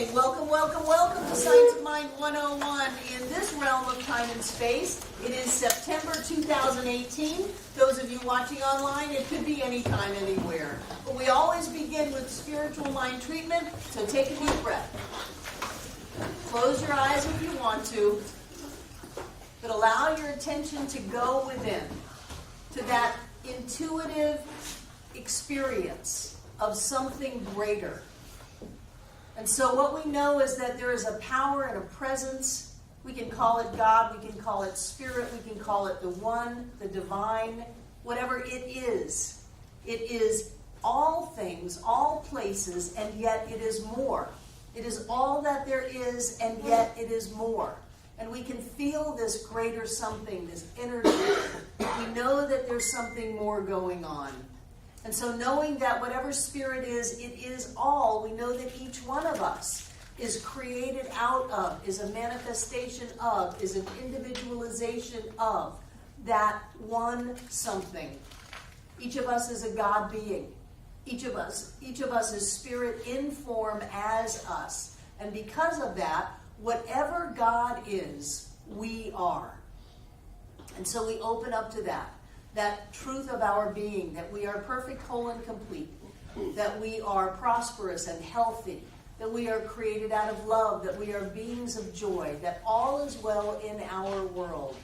Okay, welcome to Science of Mind 101. In this realm of time and space, it is September 2018. Those of you watching online, it could be anytime, anywhere. But we always begin with spiritual mind treatment, so take a deep breath. Close your eyes if you want to, but allow your attention to go within, to that intuitive experience of something greater. And so what we know is that there is a power and a presence. We can call it God, we can call it spirit, we can call it the one, the divine, whatever it is. It is all things, all places, and yet it is more. It is all that there is, and yet it is more. And we can feel this greater something, this energy. We know that there's something more going on. And so knowing that whatever spirit is, it is all, we know that each one of us is created out of, is a manifestation of, is an individualization of that one something. Each of us is a God being. Each of us is spirit in form as us. And because of that, whatever God is, we are. And so we open up to that truth of our being, that we are perfect, whole, and complete, that we are prosperous and healthy, that we are created out of love, that we are beings of joy, that all is well in our world.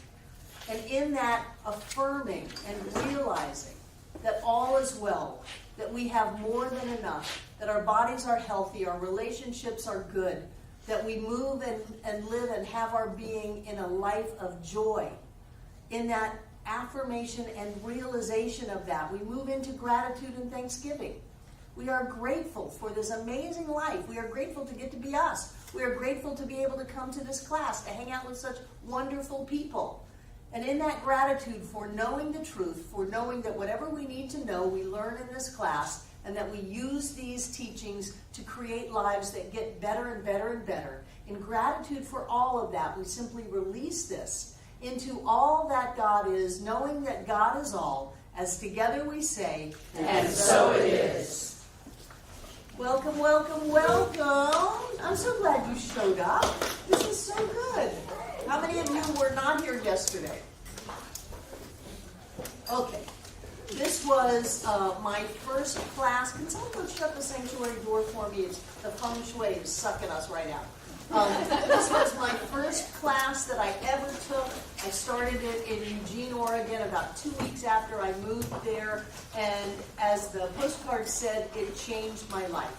And in that affirming and realizing that all is well, that we have more than enough, that our bodies are healthy, our relationships are good, that we move and live and have our being in a life of joy, in that affirmation and realization of that, we move into gratitude and thanksgiving. We are grateful for this amazing life. We are grateful to get to be us. We are grateful to be able to come to this class, to hang out with such wonderful people. And in that gratitude for knowing the truth, for knowing that whatever we need to know, we learn in this class, and that we use these teachings to create lives that get better and better and better. In gratitude for all of that, we simply release this into all that God is, knowing that God is all, as together we say, and so it is. Welcome. I'm so glad you showed up. This is so good. How many of you were not here yesterday? Okay. This was my first class. Can someone go shut the sanctuary door for me? It's the feng shui is sucking us right out. This was my first class that I ever took. I started it in Eugene, Oregon, about 2 weeks after I moved there. And as the postcard said, it changed my life,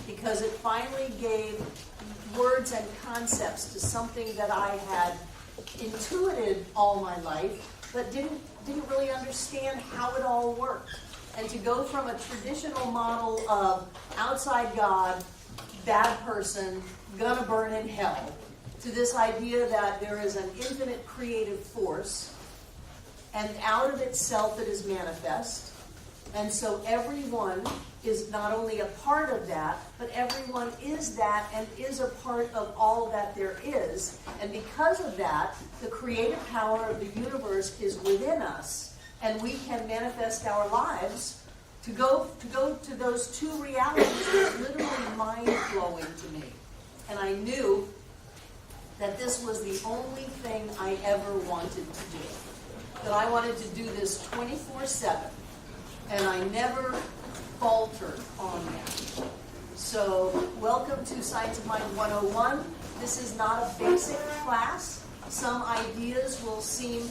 because it finally gave words and concepts to something that I had intuited all my life, but didn't really understand how it all worked. And to go from a traditional model of outside God, bad person, gonna burn in hell, to this idea that there is an infinite creative force, and out of itself it is manifest. And so everyone is not only a part of that, but everyone is that and is a part of all that there is. And because of that, the creative power of the universe is within us, and we can manifest our lives to go to those two realities. Is literally mind-blowing to me. And I knew that this was the only thing I ever wanted to do. That I wanted to do this 24/7. And I never faltered on that. So, welcome to Science of Mind 101. This is not a basic class. Some ideas will seem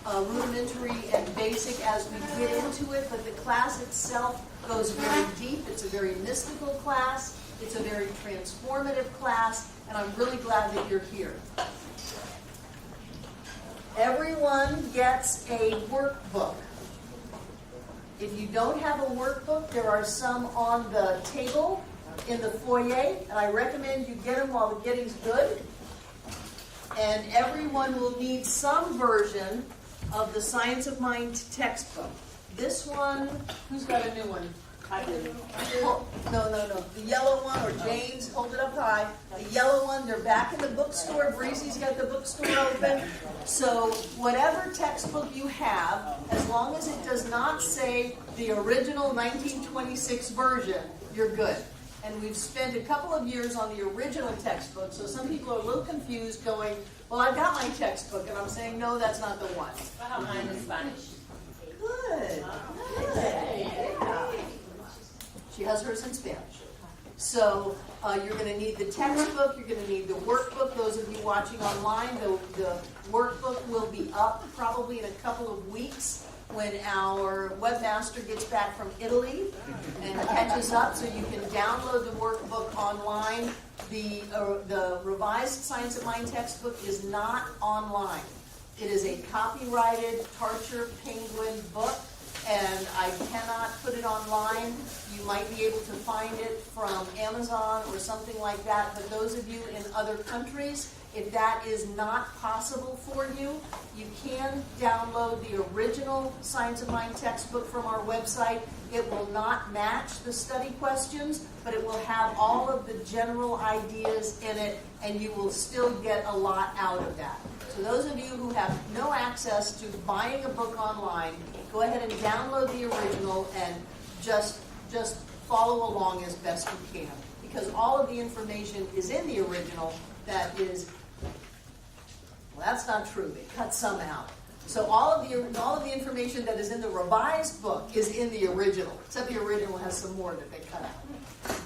rudimentary and basic as we get into it, but the class itself goes very deep. It's a very mystical class. It's a very transformative class, and I'm really glad that you're here. Everyone gets a workbook. If you don't have a workbook, there are some on the table in the foyer, and I recommend you get them while the getting's good. And everyone will need some version of the Science of Mind textbook. This one, who's got a new one? I do. Oh, no. The yellow one, or James, hold it up high. The yellow one, they're back in the bookstore. Breezy's got the bookstore open. So whatever textbook you have, as long as it does not say the original 1926 version, you're good. And we've spent a couple of years on the original textbook, so some people are a little confused going, well, I've got my textbook, and I'm saying, no, that's not the one. I have mine in Spanish. Good. Good. Yeah. She has hers in Spanish. So you're going to need the textbook, you're going to need the workbook. Those of you watching online, the workbook will be up probably in a couple of weeks when our webmaster gets back from Italy and catches up, so you can download the workbook online. The revised Science of Mind textbook is not online. It is a copyrighted Tarcher Penguin book, and I cannot put it online. You might be able to find it from Amazon or something like that, but those of you in other countries, if that is not possible for you, you can download the original Science of Mind textbook from our website. It will not match the study questions, but it will have all of the general ideas in it, and you will still get a lot out of that. So those of you who have no access to buying a book online, go ahead and download the original and just follow along as best you can, because all of the information is in the original. That is, well, that's not true. They cut some out. So all of the information that is in the revised book is in the original, except the original has some more that they cut out.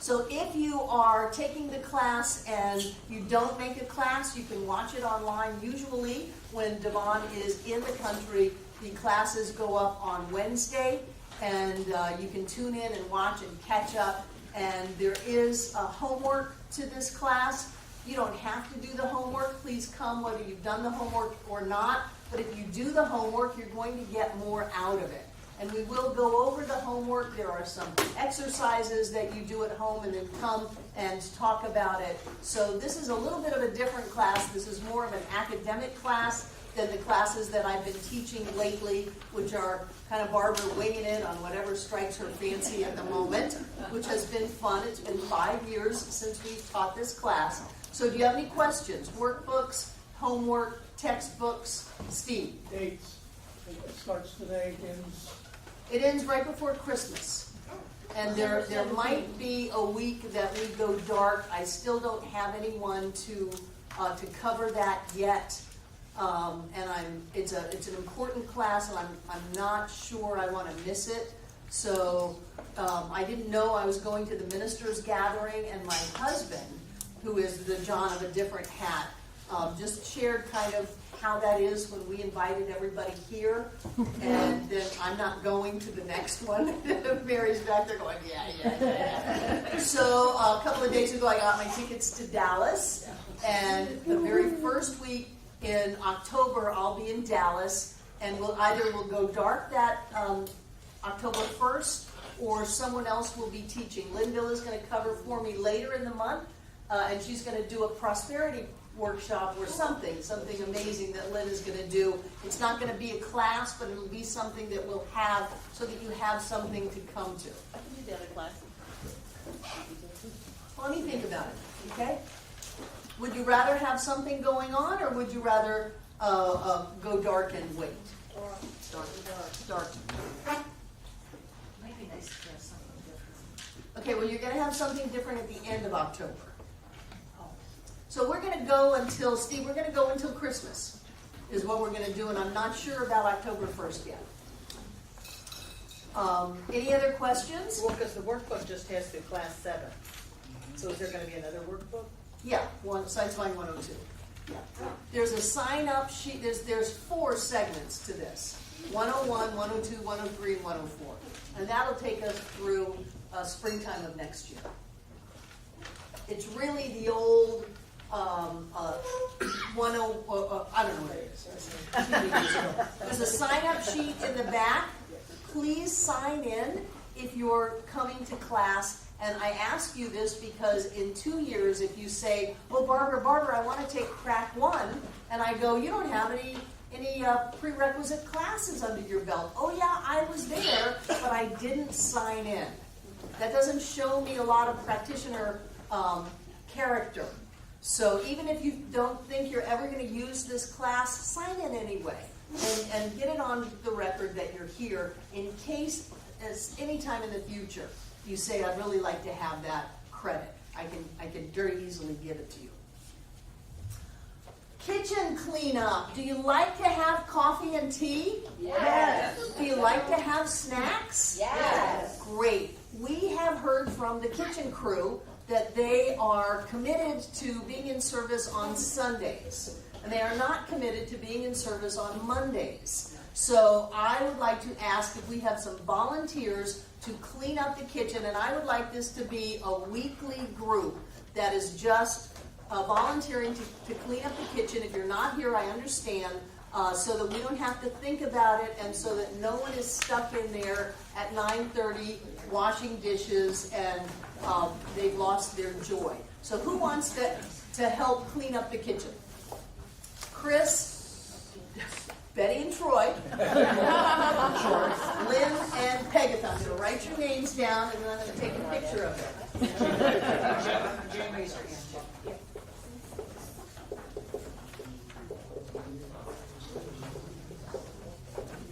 So if you are taking the class and you don't make a class, you can watch it online. Usually when Devon is in the country, the classes go up on Wednesday, and you can tune in and watch and catch up. And there is homework to this class. You don't have to do the homework. Please come whether you've done the homework or not. But if you do the homework, you're going to get more out of it. And we will go over the homework. There are some exercises that you do at home and then come and talk about it. So this is a little bit of a different class. This is more of an academic class than the classes that I've been teaching lately, which are kind of Barbara winging it on whatever strikes her fancy at the moment, which has been fun. It's been 5 years since we've taught this class. So do you have any questions? Workbooks, homework, textbooks? Steve? Dates. It starts today, ends. It ends right before Christmas. And there might be a week that we go dark. I still don't have anyone to cover that yet. And it's an important class, and I'm not sure I want to miss it. So I didn't know I was going to the ministers' gathering, and my husband, who is the John of a different hat, just shared kind of how that is when we invited everybody here, and then I'm not going to the next one. Mary's back there going, yeah. So a couple of days ago, I got my tickets to Dallas, and the very first week in October, I'll be in Dallas, and we'll go dark that October 1st, or someone else will be teaching. Linville is going to cover for me later in the month, and she's going to do a prosperity workshop or something amazing that Lynn is going to do. It's not going to be a class, but it'll be something that we'll have so that you have something to come to. I can do the other class. Well, let me think about it, okay? Would you rather have something going on, or would you rather go dark and wait? Dark. Maybe they suggest something different. Okay, well, you're going to have something different at the end of October. So we're going to go until, Steve, we're going to go until Christmas is what we're going to do, and I'm not sure about October 1st yet. Any other questions? Well, because the workbook just has through class 7. So is there going to be another workbook? Yeah, Science Line 102. Yeah. There's a sign-up sheet. There's 4 segments to this. 101, 102, 103, and 104. And that'll take us through springtime of next year. It's really the old 10, I don't know what it is. There's a sign-up sheet in the back. Please sign in if you're coming to class. And I ask you this because in 2 years, if you say, "Oh, Barbara, I want to take crack 1," and I go, "You don't have any prerequisite classes under your belt." "Oh yeah, I was there, but I didn't sign in." That doesn't show me a lot of practitioner character. So even if you don't think you're ever going to use this class, sign in anyway, and get it on the record that you're here in case, as any time in the future, you say, I'd really like to have that credit. I can very easily give it to you. Kitchen cleanup. Do you like to have coffee and tea? Yes. Do you like to have snacks? Yes. Great. We have heard from the kitchen crew that they are committed to being in service on Sundays, and they are not committed to being in service on Mondays. So I would like to ask if we have some volunteers to clean up the kitchen, and I would like this to be a weekly group that is just volunteering to clean up the kitchen. If you're not here, I understand, so that we don't have to think about it, and so that no one is stuck in there at 9:30 washing dishes and they've lost their joy. So who wants to help clean up the kitchen? Chris, Betty and Troy, Lynn and Pegatha. I'm going to write your names down and then I'm going to take a picture of it. Jane, raise your hand. Jane.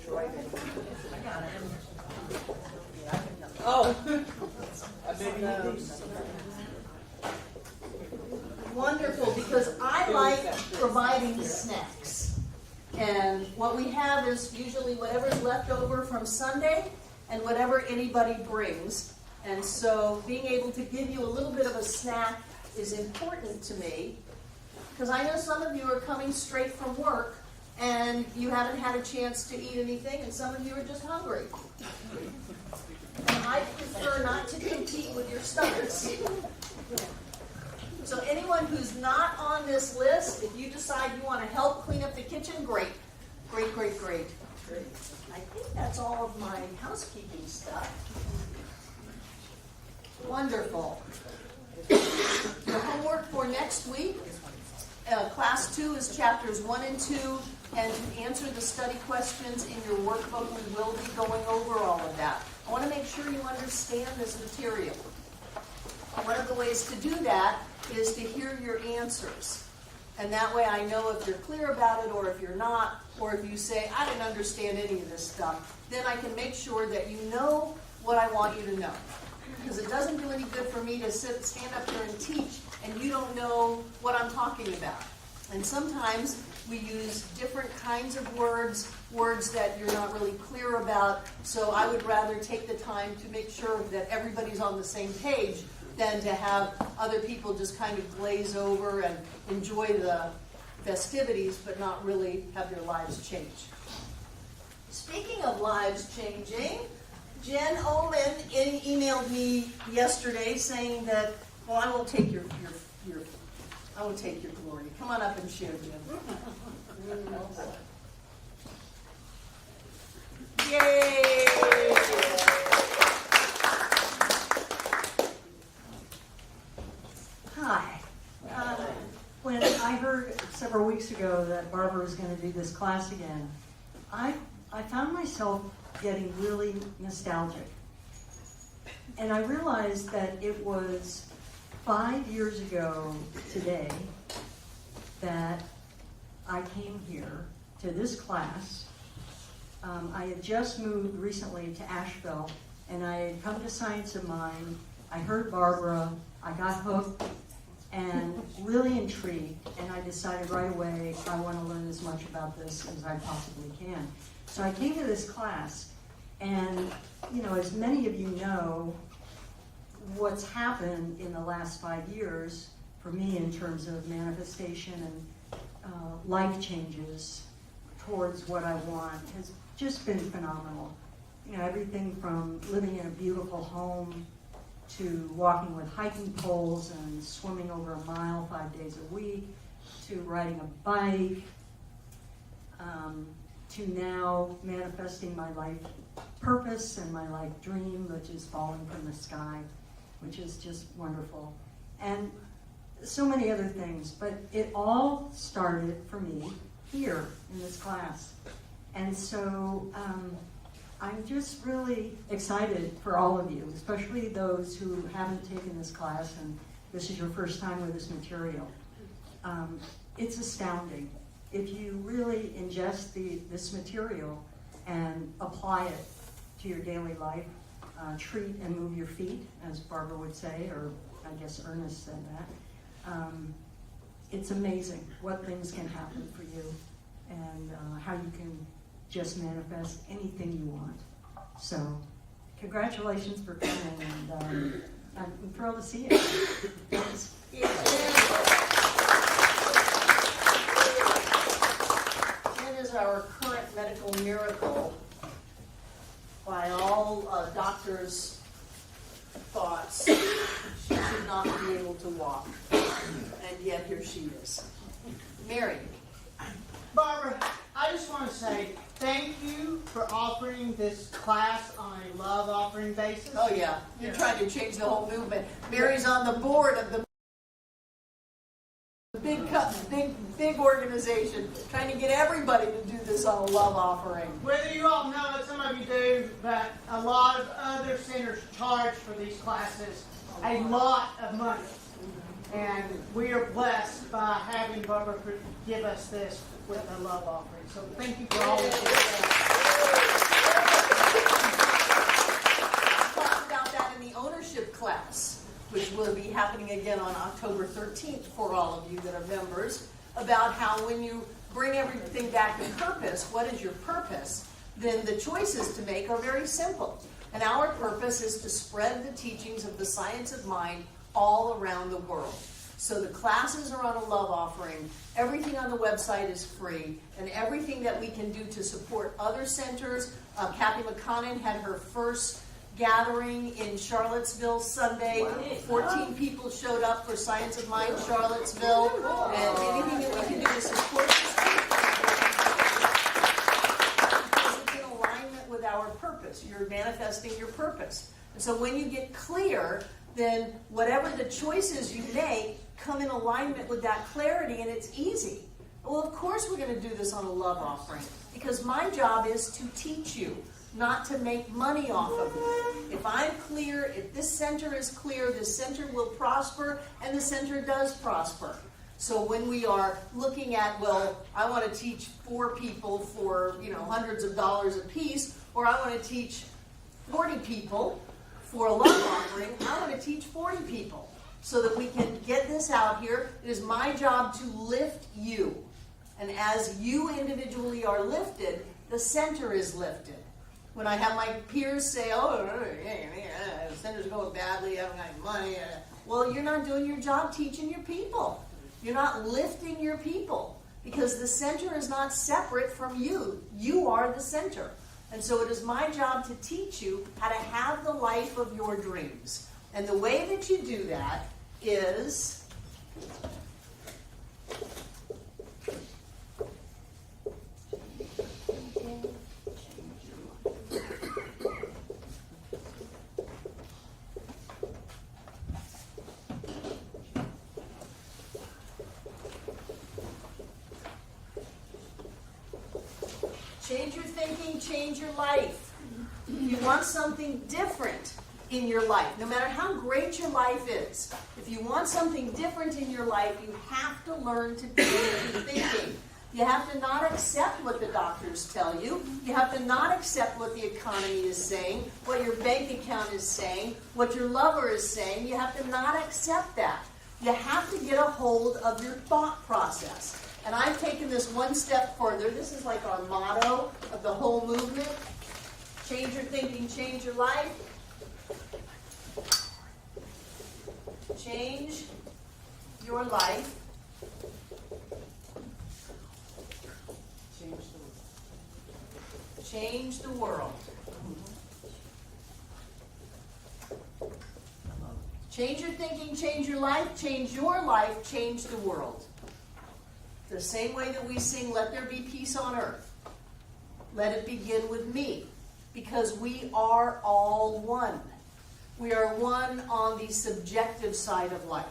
Troy, Oh. wonderful, because I like providing snacks. And what we have is usually whatever's left over from Sunday and whatever anybody brings. And so being able to give you a little bit of a snack is important to me, because I know some of you are coming straight from work and you haven't had a chance to eat anything, and some of you are just hungry. And I prefer not to compete with your stomachs. So anyone who's not on this list, if you decide you want to help clean up the kitchen, great. Great, great, great. I think that's all of my housekeeping stuff. Wonderful. The homework for next week, class 2 is chapters 1 and 2, and to answer the study questions in your workbook, we will be going over all of that. I want to make sure you understand this material. One of the ways to do that is to hear your answers. And that way I know if you're clear about it or if you're not, or if you say, I didn't understand any of this stuff, then I can make sure that you know what I want you to know. Because it doesn't do any good for me to stand up here and teach and you don't know what I'm talking about. And sometimes we use different kinds of words that you're not really clear about. So I would rather take the time to make sure that everybody's on the same page than to have other people just kind of glaze over and enjoy the festivities but not really have their lives change. Speaking of lives changing, Jen Oman emailed me yesterday saying that, well, I won't take your I won't take your glory. Come on up and share, Jen. Yay! Hi. When I heard several weeks ago that Barbara was going to do this class again, I found myself getting really nostalgic. And I realized that it was 5 years ago today that I came here to this class. I had just moved recently to Asheville, and I had come to Science of Mind. I heard Barbara, I got hooked, and really intrigued, and I decided right away I want to learn as much about this as I possibly can. So I came to this class, and as many of you know, what's happened in the last 5 years for me in terms of manifestation and life changes towards what I want has just been phenomenal. Everything from living in a beautiful home to walking with hiking poles and swimming over a mile 5 days a week, to riding a bike, to now manifesting my life purpose and my life dream, which is falling from the sky, which is just wonderful. And so many other things, but it all started for me here in this class. And so I'm just really excited for all of you, especially those who haven't taken this class and this is your first time with this material. It's astounding. If you really ingest this material and apply it to your daily life, treat and move your feet, as Barbara would say, or I guess Ernest said that. It's amazing what things can happen for you and how you can just manifest anything you want. So, congratulations for coming, and I'm thrilled to see you. Thanks. Jen is our current medical miracle by all doctors' thoughts. She should not be able to walk, and yet here she is. Mary. Barbara, I just want to say thank you for offering this class on a love offering basis. Oh yeah, you're trying to change the whole movement. Mary's on the board of the big organization, trying to get everybody to do this on a love offering. Whether you all know it, some of you do, but a lot of other centers charge for these classes a lot of money. And we are blessed by having Barbara give us this with a love offering. So thank you for all of this. We'll talk about that in the ownership class, which will be happening again on October 13th for all of you that are members, about how when you bring everything back to purpose, what is your purpose, then the choices to make are very simple. And our purpose is to spread the teachings of the science of mind all around the world. So the classes are on a love offering. Everything on the website is free, and everything that we can do to support other centers. Kathy McConnon had her first gathering in Charlottesville Sunday. 14 people showed up for Science of Mind Charlottesville, and anything that we can do to support this is in alignment with our purpose. You're manifesting your purpose. And so when you get clear, then whatever the choices you make come in alignment with that clarity, and it's easy. Well, of course we're going to do this on a love offering, because my job is to teach you, not to make money off of it. If I'm clear, if this center is clear, this center will prosper, and the center does prosper. So when we are looking at, well, I want to teach 4 people for, hundreds of dollars a piece, or I want to teach 40 people for a love offering, I want to teach 40 people so that we can get this out here. It is my job to lift you. And as you individually are lifted, the center is lifted. When I have my peers say, oh, the center's going badly, I haven't got any money. Well, you're not doing your job teaching your people. You're not lifting your people, because the center is not separate from you. You are the center. And so it is my job to teach you how to have the life of your dreams. And the way that you do that is change your thinking, change your life. You want something different in your life, no matter how great your life is. If you want something different in your life, you have to learn to change your thinking. You have to not accept what the doctors tell you. You have to not accept what the economy is saying, what your bank account is saying, what your lover is saying. You have to not accept that. You have to get a hold of your thought process. And I've taken this one step further. This is like our motto of the whole movement. Change your thinking, change your life. Change your life. Change the world. Change your thinking, change your life, change your life, change the world. The same way that we sing, let there be peace on earth. Let it begin with me. Because we are all one. We are one on the subjective side of life.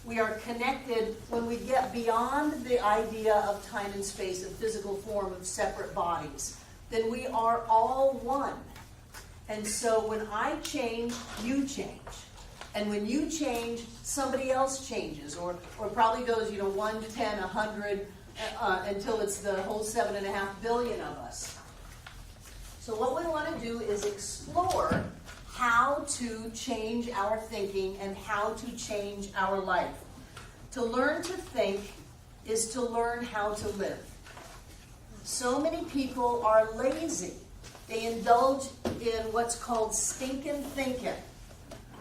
We are connected when we get beyond the idea of time and space, of physical form, of separate bodies. Then we are all one. And so when I change, you change. And when you change, somebody else changes, or probably goes, 1 to 10, 100, until it's the whole 7.5 billion of us. So what we want to do is explore how to change our thinking and how to change our life. To learn to think is to learn how to live. So many people are lazy. They indulge in what's called stinking thinking.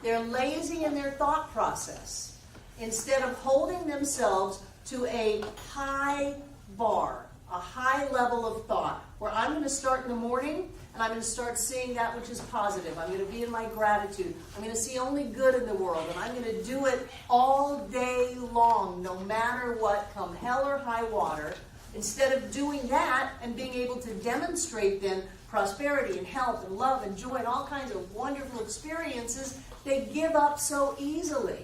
They're lazy in their thought process. Instead of holding themselves to a high bar, a high level of thought, where I'm going to start in the morning and I'm going to start seeing that which is positive. I'm going to be in my gratitude. I'm going to see only good in the world, and I'm going to do it all day long, no matter what, come hell or high water. Instead of doing that and being able to demonstrate then prosperity and health and love and joy and all kinds of wonderful experiences, they give up so easily.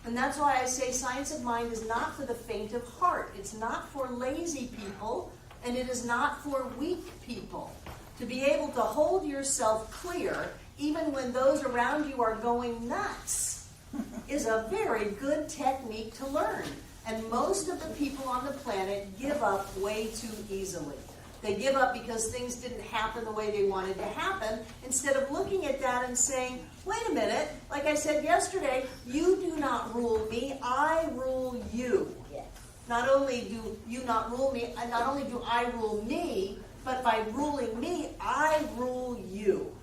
And that's why I say Science of Mind is not for the faint of heart. It's not for lazy people, and it is not for weak people. To be able to hold yourself clear, even when those around you are going nuts, is a very good technique to learn. And most of the people on the planet give up way too easily. They give up because things didn't happen the way they wanted to happen, instead of looking at that and saying, wait a minute, like I said yesterday, you do not rule me, I rule you. Yes. Not only do you not rule me, and not only do I rule me, but by ruling me, I rule you.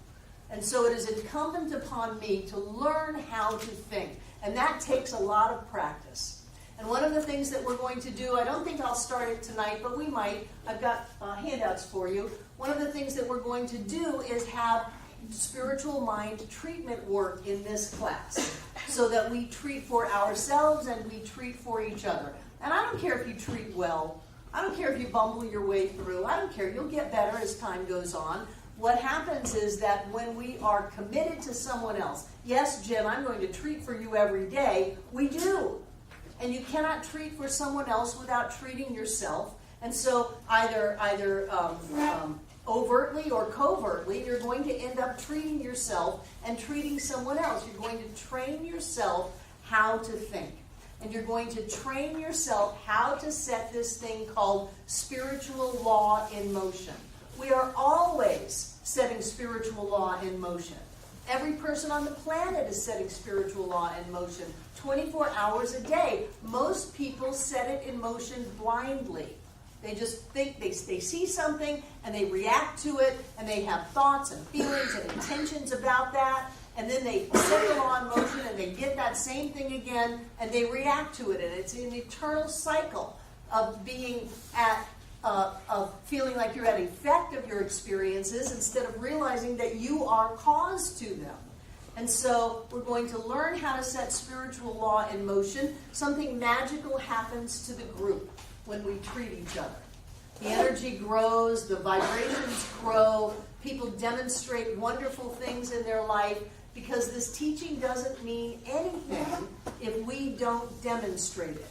And so it is incumbent upon me to learn how to think. And that takes a lot of practice. And one of the things that we're going to do, I don't think I'll start it tonight, but we might. I've got handouts for you. One of the things that we're going to do is have spiritual mind treatment work in this class, so that we treat for ourselves and we treat for each other. And I don't care if you treat well. I don't care if you bumble your way through. I don't care. You'll get better as time goes on. What happens is that when we are committed to someone else, yes, Jim, I'm going to treat for you every day, we do. And you cannot treat for someone else without treating yourself. And so either overtly or covertly, you're going to end up treating yourself and treating someone else. You're going to train yourself how to think. And you're going to train yourself how to set this thing called spiritual law in motion. We are always setting spiritual law in motion. Every person on the planet is setting spiritual law in motion 24 hours a day. Most people set it in motion blindly. They just think they see something and they react to it, and they have thoughts and feelings and intentions about that, and then they set the law in motion and they get that same thing again and they react to it. And it's an eternal cycle of being of feeling like you're at effect of your experiences instead of realizing that you are cause to them. And so we're going to learn how to set spiritual law in motion. Something magical happens to the group when we treat each other. The energy grows, the vibrations grow, people demonstrate wonderful things in their life, because this teaching doesn't mean anything if we don't demonstrate it.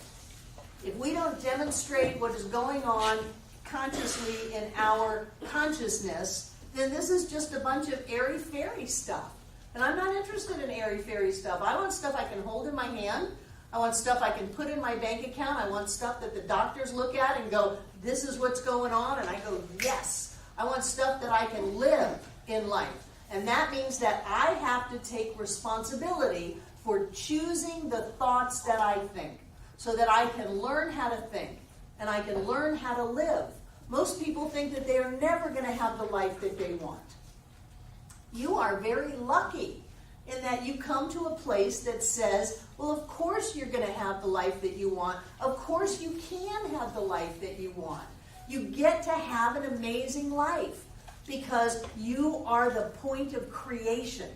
If we don't demonstrate what is going on consciously in our consciousness, then this is just a bunch of airy-fairy stuff. And I'm not interested in airy-fairy stuff. I want stuff I can hold in my hand. I want stuff I can put in my bank account. I want stuff that the doctors look at and go, this is what's going on, and I go, yes. I want stuff that I can live in life. And that means that I have to take responsibility for choosing the thoughts that I think, so that I can learn how to think and I can learn how to live. Most people think that they are never going to have the life that they want. You are very lucky in that you come to a place that says, well, of course you're going to have the life that you want. Of course you can have the life that you want. You get to have an amazing life because you are the point of creation.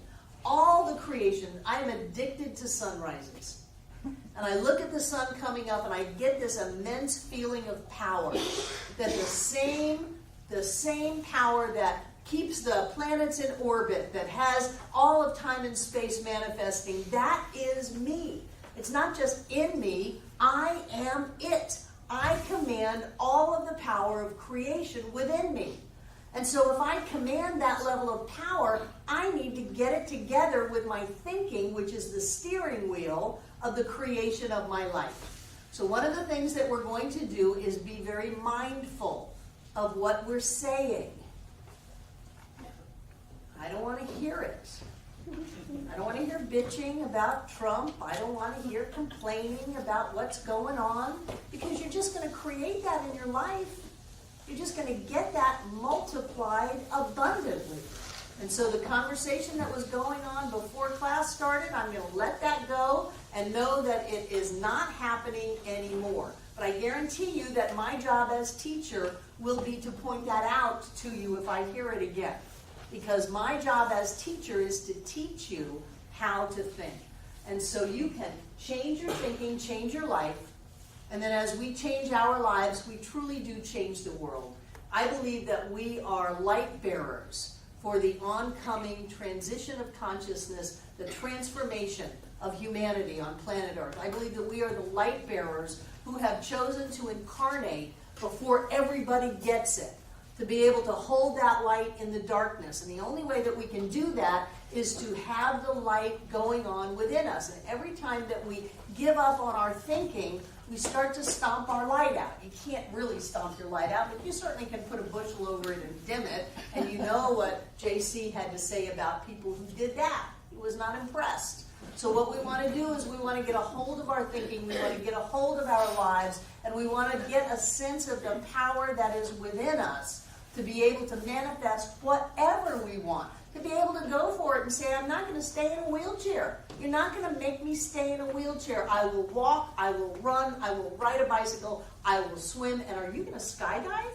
All the creation. I am addicted to sunrises. And I look at the sun coming up and I get this immense feeling of power. That the same power that keeps the planets in orbit, that has all of time and space manifesting, that is me. It's not just in me, I am it. I command all of the power of creation within me. And so if I command that level of power, I need to get it together with my thinking, which is the steering wheel of the creation of my life. So one of the things that we're going to do is be very mindful of what we're saying. I don't want to hear it. I don't want to hear bitching about Trump. I don't want to hear complaining about what's going on, because you're just going to create that in your life. You're just going to get that multiplied abundantly. And so the conversation that was going on before class started, I'm going to let that go and know that it is not happening anymore. But I guarantee you that my job as teacher will be to point that out to you if I hear it again. Because my job as teacher is to teach you how to think. And so you can change your thinking, change your life, and then as we change our lives, we truly do change the world. I believe that we are light bearers for the oncoming transition of consciousness, the transformation of humanity on planet Earth. I believe that we are the light bearers who have chosen to incarnate before everybody gets it, to be able to hold that light in the darkness. And the only way that we can do that is to have the light going on within us. And every time that we give up on our thinking, we start to stomp our light out. You can't really stomp your light out, but you certainly can put a bushel over it and dim it. And you know what JC had to say about people who did that. He was not impressed. So what we want to do is we want to get a hold of our thinking, we want to get a hold of our lives, and we want to get a sense of the power that is within us to be able to manifest whatever we want. To be able to go for it and say, I'm not going to stay in a wheelchair. You're not going to make me stay in a wheelchair. I will walk, I will run, I will ride a bicycle, I will swim, and are you going to skydive?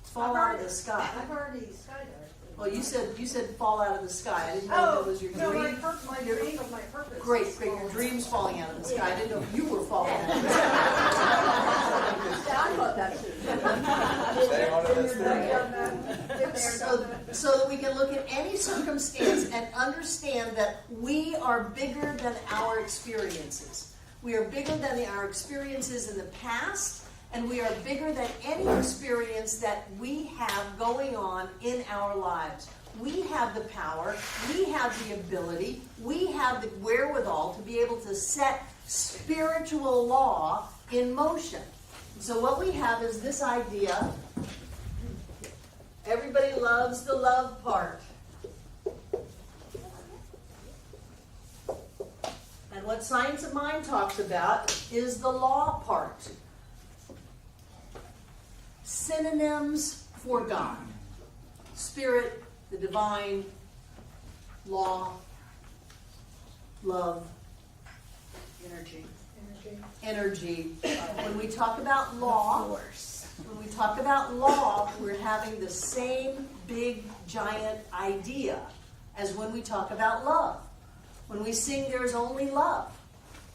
Fall out of the sky. I've already skydived. Well, you said fall out of the sky. I didn't know if it was your no, dream. my dream of my purpose. Great, your dream's falling out of the sky. I didn't know if you were falling out of the sky. I thought that too. So that we can look at any circumstance and understand that we are bigger than our experiences. We are bigger than our experiences in the past, and we are bigger than any experience that we have going on in our lives. We have the power, we have the ability, we have the wherewithal to be able to set spiritual law in motion. So what we have is this idea. Everybody loves the love part. And what Science of Mind talks about is the law part. Synonyms for God. Spirit, the divine, law, love, energy. When we talk about law, we're having the same big, giant idea as when we talk about love. When we sing There's Only Love,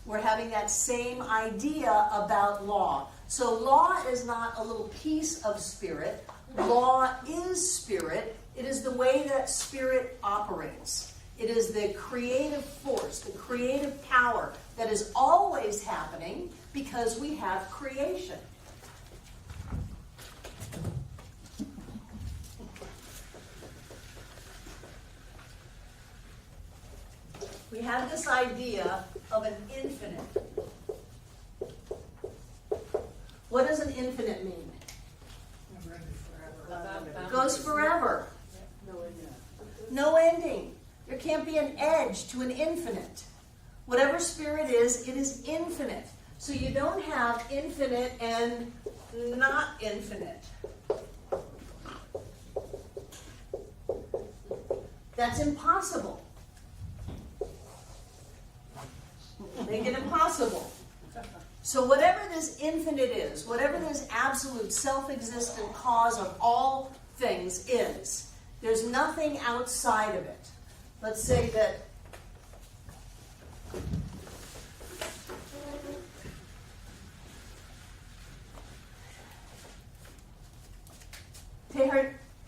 we're having that same idea about law. So law is not a little piece of spirit. Law is spirit. It is the way that spirit operates. It is the creative force, the creative power that is always happening because we have creation. We have this idea of an infinite. What does an infinite mean? It goes forever. No ending. There can't be an edge to an infinite. Whatever spirit is, it is infinite. So you don't have infinite and not infinite. That's impossible. Make it impossible. So whatever this infinite is, whatever this absolute self-existent cause of all things is, there's nothing outside of it. Let's say that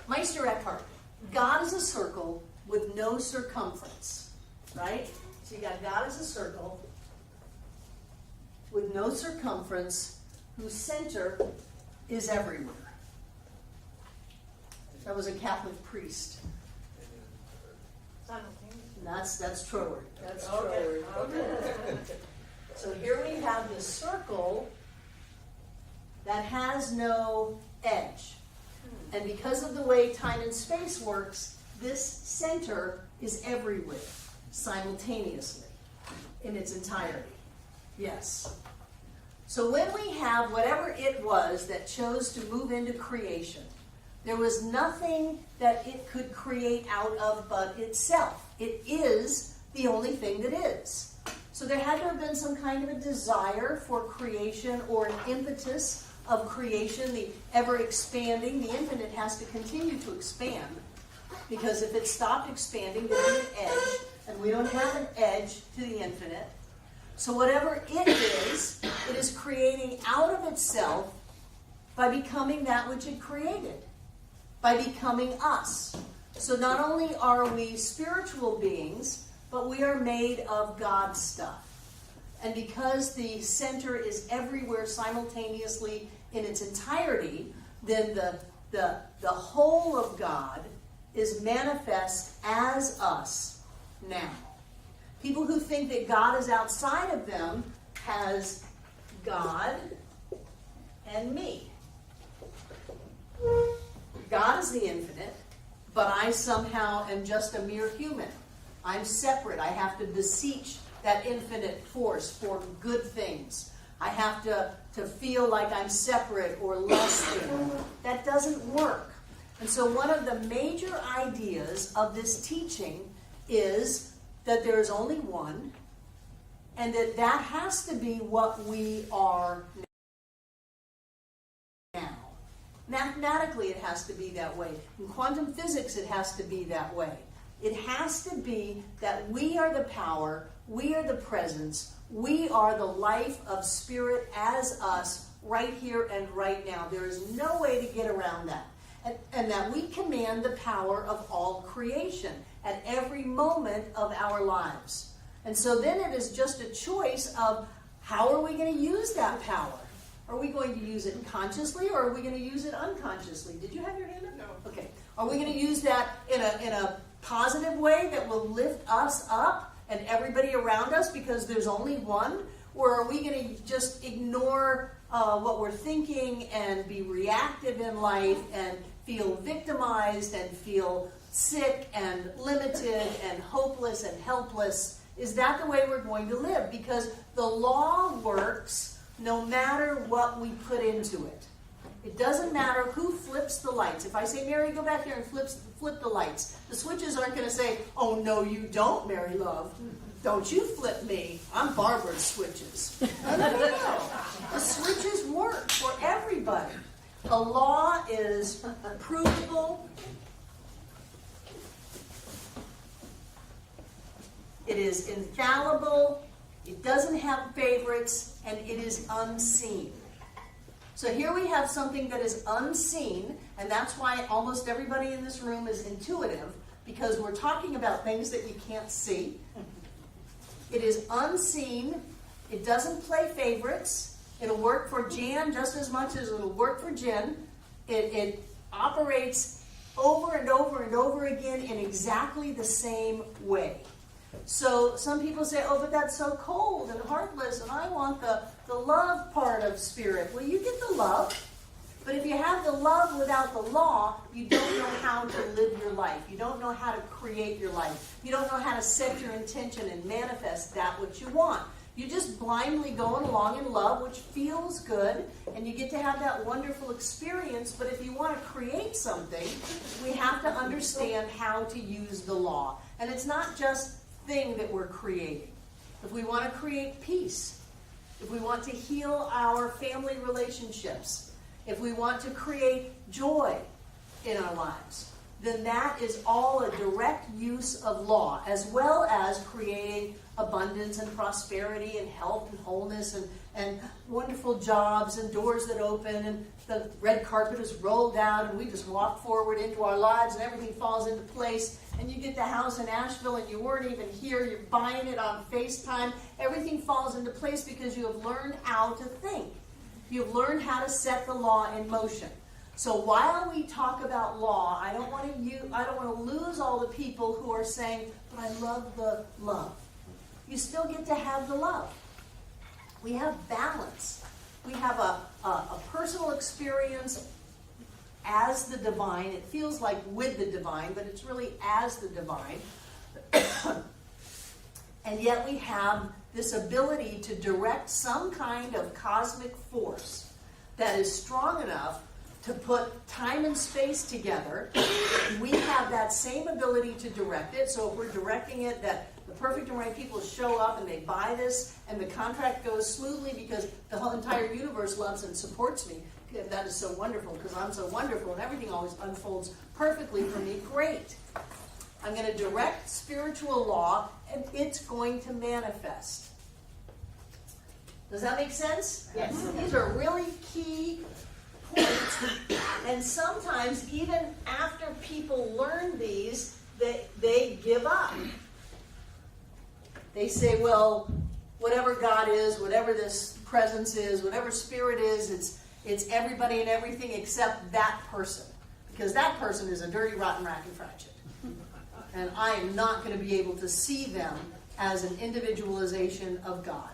Meister Eckhart, God is a circle with no circumference, right? So you got God as a circle with no circumference, whose center is everywhere. That was a Catholic priest. That's Troward. That's Troward. So here we have this circle that has no edge. And because of the way time and space works, this center is everywhere. simultaneously in its entirety. Yes. So when we have whatever it was that chose to move into creation, there was nothing that it could create out of but itself. It is the only thing that is. So there had to have been some kind of a desire for creation or an impetus of creation, the ever expanding. The infinite has to continue to expand, because if it stopped expanding, there'd be an edge, and we don't have an edge to the infinite. So whatever it is creating out of itself by becoming that which it created, by becoming us. So not only are we spiritual beings, but we are made of God's stuff. And because the center is everywhere simultaneously in its entirety, then the whole of God is manifest as us now. People who think that God is outside of them has God and me. God is the infinite, but I somehow am just a mere human. I'm separate. I have to beseech that infinite force for good things. I have to feel like I'm separate or less than. That doesn't work. And so one of the major ideas of this teaching is that there is only one, and that has to be what we are now. Mathematically, it has to be that way. In quantum physics, it has to be that way. It has to be that we are the power, we are the presence, we are the life of spirit as us right here and right now. There is no way to get around that. And that we command the power of all creation at every moment of our lives. And so then it is just a choice of how are we going to use that power? Are we going to use it consciously, or are we going to use it unconsciously? Did you have your hand up? No. Okay. Are we going to use that in a positive way that will lift us up and everybody around us because there's only one? Or are we going to just ignore what we're thinking and be reactive in life and feel victimized and feel sick and limited and hopeless and helpless? Is that the way we're going to live? Because the law works no matter what we put into it. It doesn't matter who flips the lights. If I say, Mary, go back there and flip the lights, the switches aren't going to say, oh, no, you don't, Mary Love. Don't you flip me. I'm Barbara's switches. No. The switches work for everybody. A law is provable. It is infallible. It doesn't have favorites, and it is unseen. So here we have something that is unseen, and that's why almost everybody in this room is intuitive, because we're talking about things that you can't see. It is unseen. It doesn't play favorites. It'll work for Jan just as much as it'll work for Jen. It operates over and over and over again in exactly the same way. So some people say, oh, but that's so cold and heartless, and I want the love part of spirit. Well, you get the love, but if you have the love without the law, you don't know how to live your life. You don't know how to create your life. You don't know how to set your intention and manifest that which you want. You're just blindly going along in love, which feels good, and you get to have that wonderful experience. But if you want to create something, we have to understand how to use the law. And it's not just thing that we're creating. If we want to create peace, if we want to heal our family relationships, if we want to create joy in our lives, then that is all a direct use of law, as well as creating abundance and prosperity and health and wholeness and wonderful jobs and doors that open and the red carpet is rolled out and we just walk forward into our lives and everything falls into place. And you get the house in Asheville and you weren't even here, you're buying it on FaceTime. Everything falls into place because you have learned how to think. You've learned how to set the law in motion. So while we talk about law, I don't want to lose all the people who are saying, but I love the love. You still get to have the love. We have balance. We have a personal experience as the divine. It feels like with the divine, but it's really as the divine. And yet we have this ability to direct some kind of cosmic force that is strong enough to put time and space together. We have that same ability to direct it. So if we're directing it that the perfect and right people show up and they buy this and the contract goes smoothly because the whole entire universe loves and supports me, that is so wonderful because I'm so wonderful and everything always unfolds perfectly for me, great. I'm going to direct spiritual law and it's going to manifest. Does that make sense? Yes. These are really key points. And sometimes even after people learn these, they give up. They say, well, whatever God is, whatever this presence is, whatever spirit is, it's everybody and everything except that person. Because that person is a dirty, rotten rack and ratchet. And I am not going to be able to see them as an individualization of God.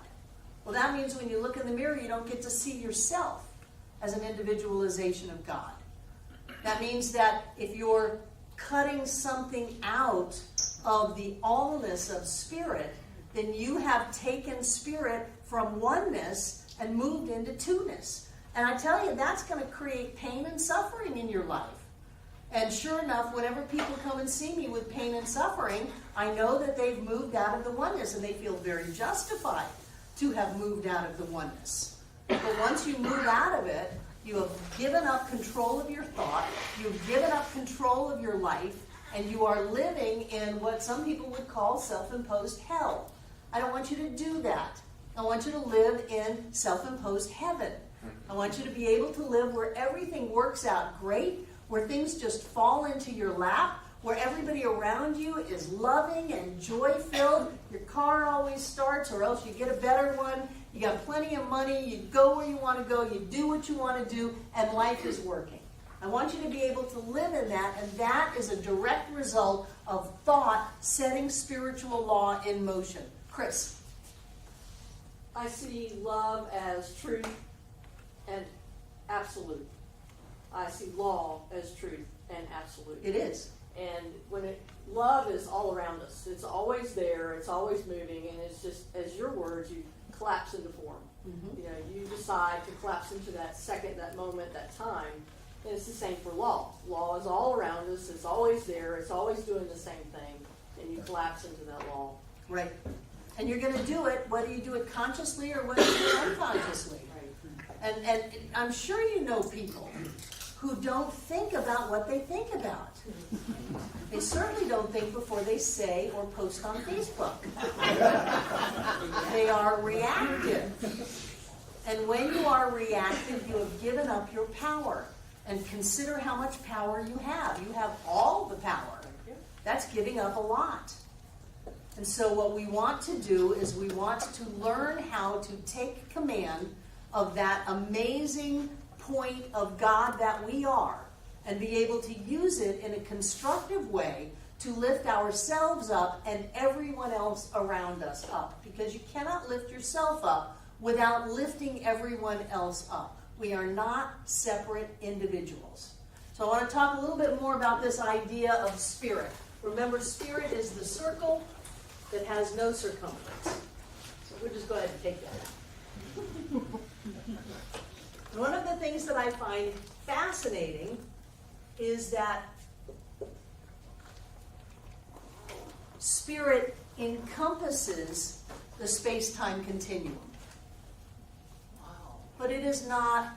Well, that means when you look in the mirror, you don't get to see yourself as an individualization of God. That means that if you're cutting something out of the allness of spirit, then you have taken spirit from oneness and moved into two-ness. And I tell you, that's going to create pain and suffering in your life. And sure enough, whenever people come and see me with pain and suffering, I know that they've moved out of the oneness, and they feel very justified to have moved out of the oneness. But once you move out of it, you have given up control of your thought, you've given up control of your life, and you are living in what some people would call self-imposed hell. I don't want you to do that. I want you to live in self-imposed heaven. I want you to be able to live where everything works out great, where things just fall into your lap, where everybody around you is loving and joy-filled. Your car always starts, or else you get a better one. You got plenty of money. You go where you want to go. You do what you want to do, and life is working. I want you to be able to live in that, and that is a direct result of thought setting spiritual law in motion. Chris. I see love as truth and absolute. I see law as truth and absolute. It is. And love is all around us. It's always there. It's always moving. And it's just, as your words, you collapse into form. Mm-hmm. You know, you decide to collapse into that second, that moment, that time. And it's the same for law. Law is all around us. It's always there. It's always doing the same thing. And you collapse into that law. Right. And you're going to do it whether you do it consciously or whether you do it unconsciously. Right. And I'm sure you know people who don't think about what they think about. They certainly don't think before they say or post on Facebook. They are reactive. And when you are reactive, you have given up your power. And consider how much power you have. You have all the power. That's giving up a lot. And so what we want to do is we want to learn how to take command of that amazing point of God that we are and be able to use it in a constructive way to lift ourselves up and everyone else around us up. Because you cannot lift yourself up without lifting everyone else up. We are not separate individuals. So I want to talk a little bit more about this idea of spirit. Remember, spirit is the circle that has no circumference. So we'll just go ahead and take that out. One of the things that I find fascinating is that spirit encompasses the space-time continuum. But it is not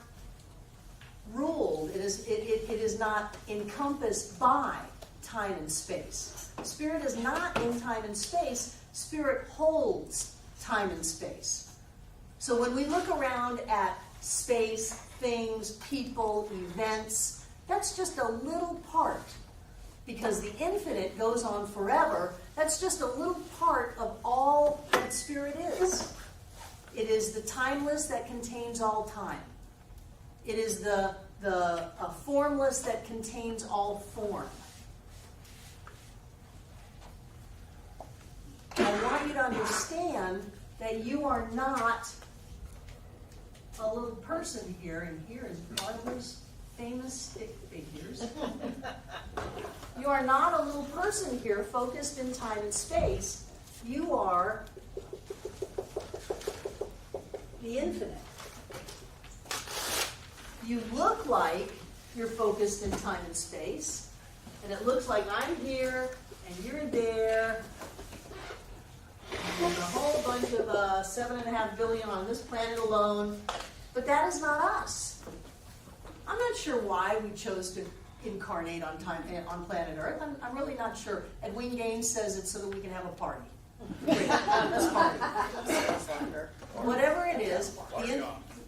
ruled, it is not encompassed by time and space. Spirit is not in time and space. Spirit holds time and space. So when we look around at space, things, people, events, that's just a little part. Because the infinite goes on forever. That's just a little part of all that spirit is. It is the timeless that contains all time. It is the formless that contains all form. I want you to understand that you are not a little person here, and here is Barbara's famous stick figures. You are not a little person here focused in time and space. You are the infinite. You look like you're focused in time and space, and it looks like I'm here and you're there, and a whole bunch of 7.5 billion on this planet alone, but that is not us. I'm not sure why we chose to incarnate on planet Earth. I'm really not sure. Edwin Gaines says it's so that we can have a party. Great. Let's party. Whatever it is,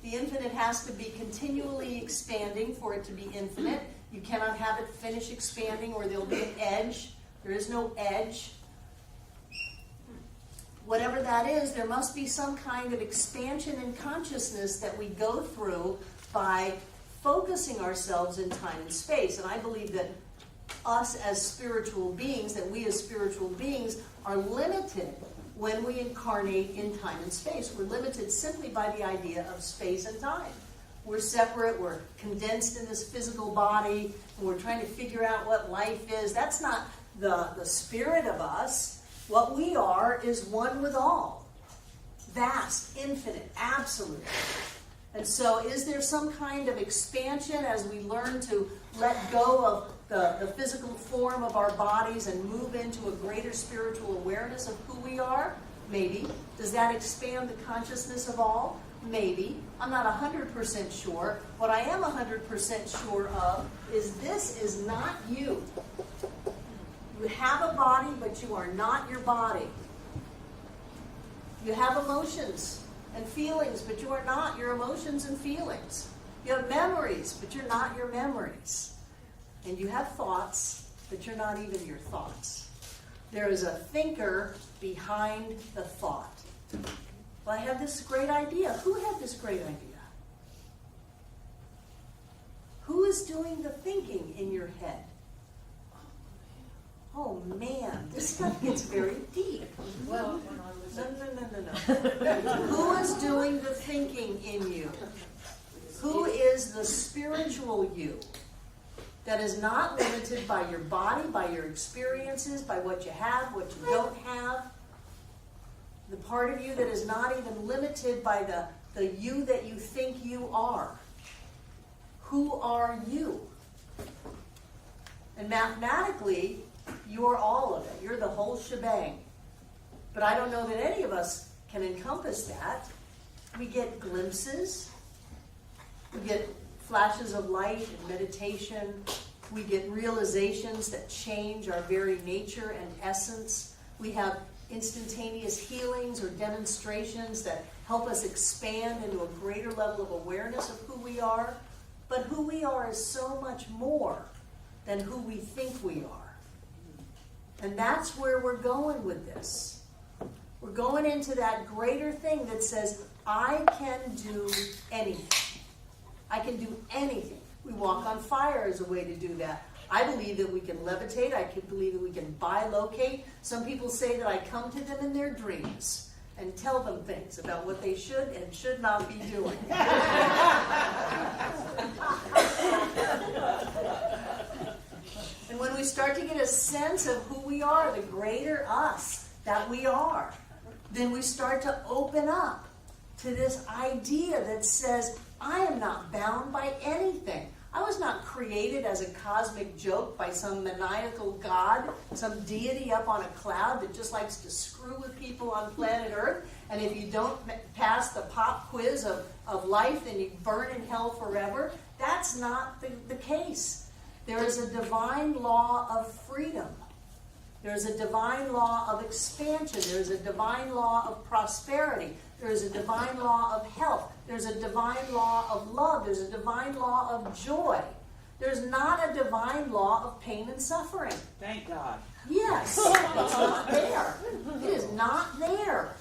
the infinite has to be continually expanding for it to be infinite. You cannot have it finish expanding or there'll be an edge. There is no edge. Whatever that is, there must be some kind of expansion in consciousness that we go through by focusing ourselves in time and space. And I believe that us as spiritual beings, that we as spiritual beings are limited when we incarnate in time and space. We're limited simply by the idea of space and time. We're separate, we're condensed in this physical body, and we're trying to figure out what life is. That's not the spirit of us. What we are is one with all. Vast, infinite, absolute. And so is there some kind of expansion as we learn to let go of the physical form of our bodies and move into a greater spiritual awareness of who we are? Maybe. Does that expand the consciousness of all? Maybe. I'm not 100% sure. What I am 100% sure of is this is not you. You have a body, but you are not your body. You have emotions and feelings, but you are not your emotions and feelings. You have memories, but you're not your memories. And you have thoughts, but you're not even your thoughts. There is a thinker behind the thought. Well, I have this great idea. Who had this great idea? Who is doing the thinking in your head? Oh man, this stuff gets very deep. Well, No. Who is doing the thinking in you? Who is the spiritual you that is not limited by your body, by your experiences, by what you have, what you don't have? The part of you that is not even limited by the you that you think you are. Who are you? And mathematically, you're all of it. You're the whole shebang. But I don't know that any of us can encompass that. We get glimpses. We get flashes of light and meditation. We get realizations that change our very nature and essence. We have instantaneous healings or demonstrations that help us expand into a greater level of awareness of who we are. But who we are is so much more than who we think we are. And that's where we're going with this. We're going into that greater thing that says, I can do anything. I can do anything. We walk on fire as a way to do that. I believe that we can levitate. I can believe that we can bilocate. Some people say that I come to them in their dreams and tell them things about what they should and should not be doing. And when we start to get a sense of who we are, the greater us that we are, then we start to open up to this idea that says, I am not bound by anything. I was not created as a cosmic joke by some maniacal god, some deity up on a cloud that just likes to screw with people on planet Earth. And if you don't pass the pop quiz of life, then you burn in hell forever. That's not the case. There is a divine law of freedom. There is a divine law of expansion. There is a divine law of prosperity. There is a divine law of health. There's a divine law of love. There's a divine law of joy. There's not a divine law of pain and suffering. thank God. Yes, it's not there. It is not there.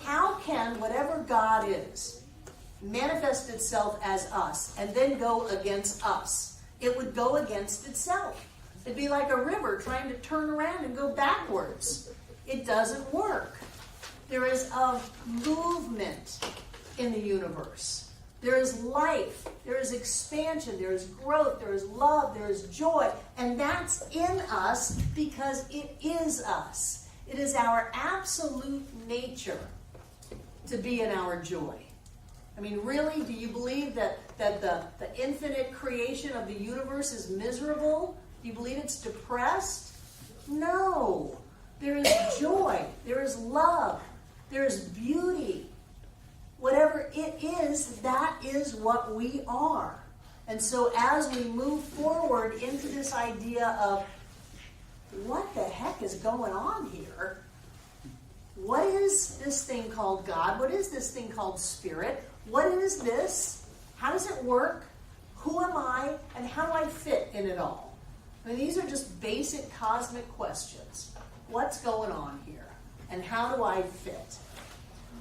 How can whatever God is manifest itself as us and then go against us? It would go against itself. It'd be like a river trying to turn around and go backwards. It doesn't work. There is a movement in the universe. There is life. There is expansion. There is growth. There is love. There is joy. And that's in us because it is us. It is our absolute nature to be in our joy. I mean, really, do you believe that the infinite creation of the universe is miserable? Do you believe it's depressed? No. There is joy. There is love. There is beauty. Whatever it is, that is what we are. And so as we move forward into this idea of what the heck is going on here? What is this thing called God? What is this thing called spirit? What is this? How does it work? Who am I? And how do I fit in it all? I mean, these are just basic cosmic questions. What's going on here? And how do I fit?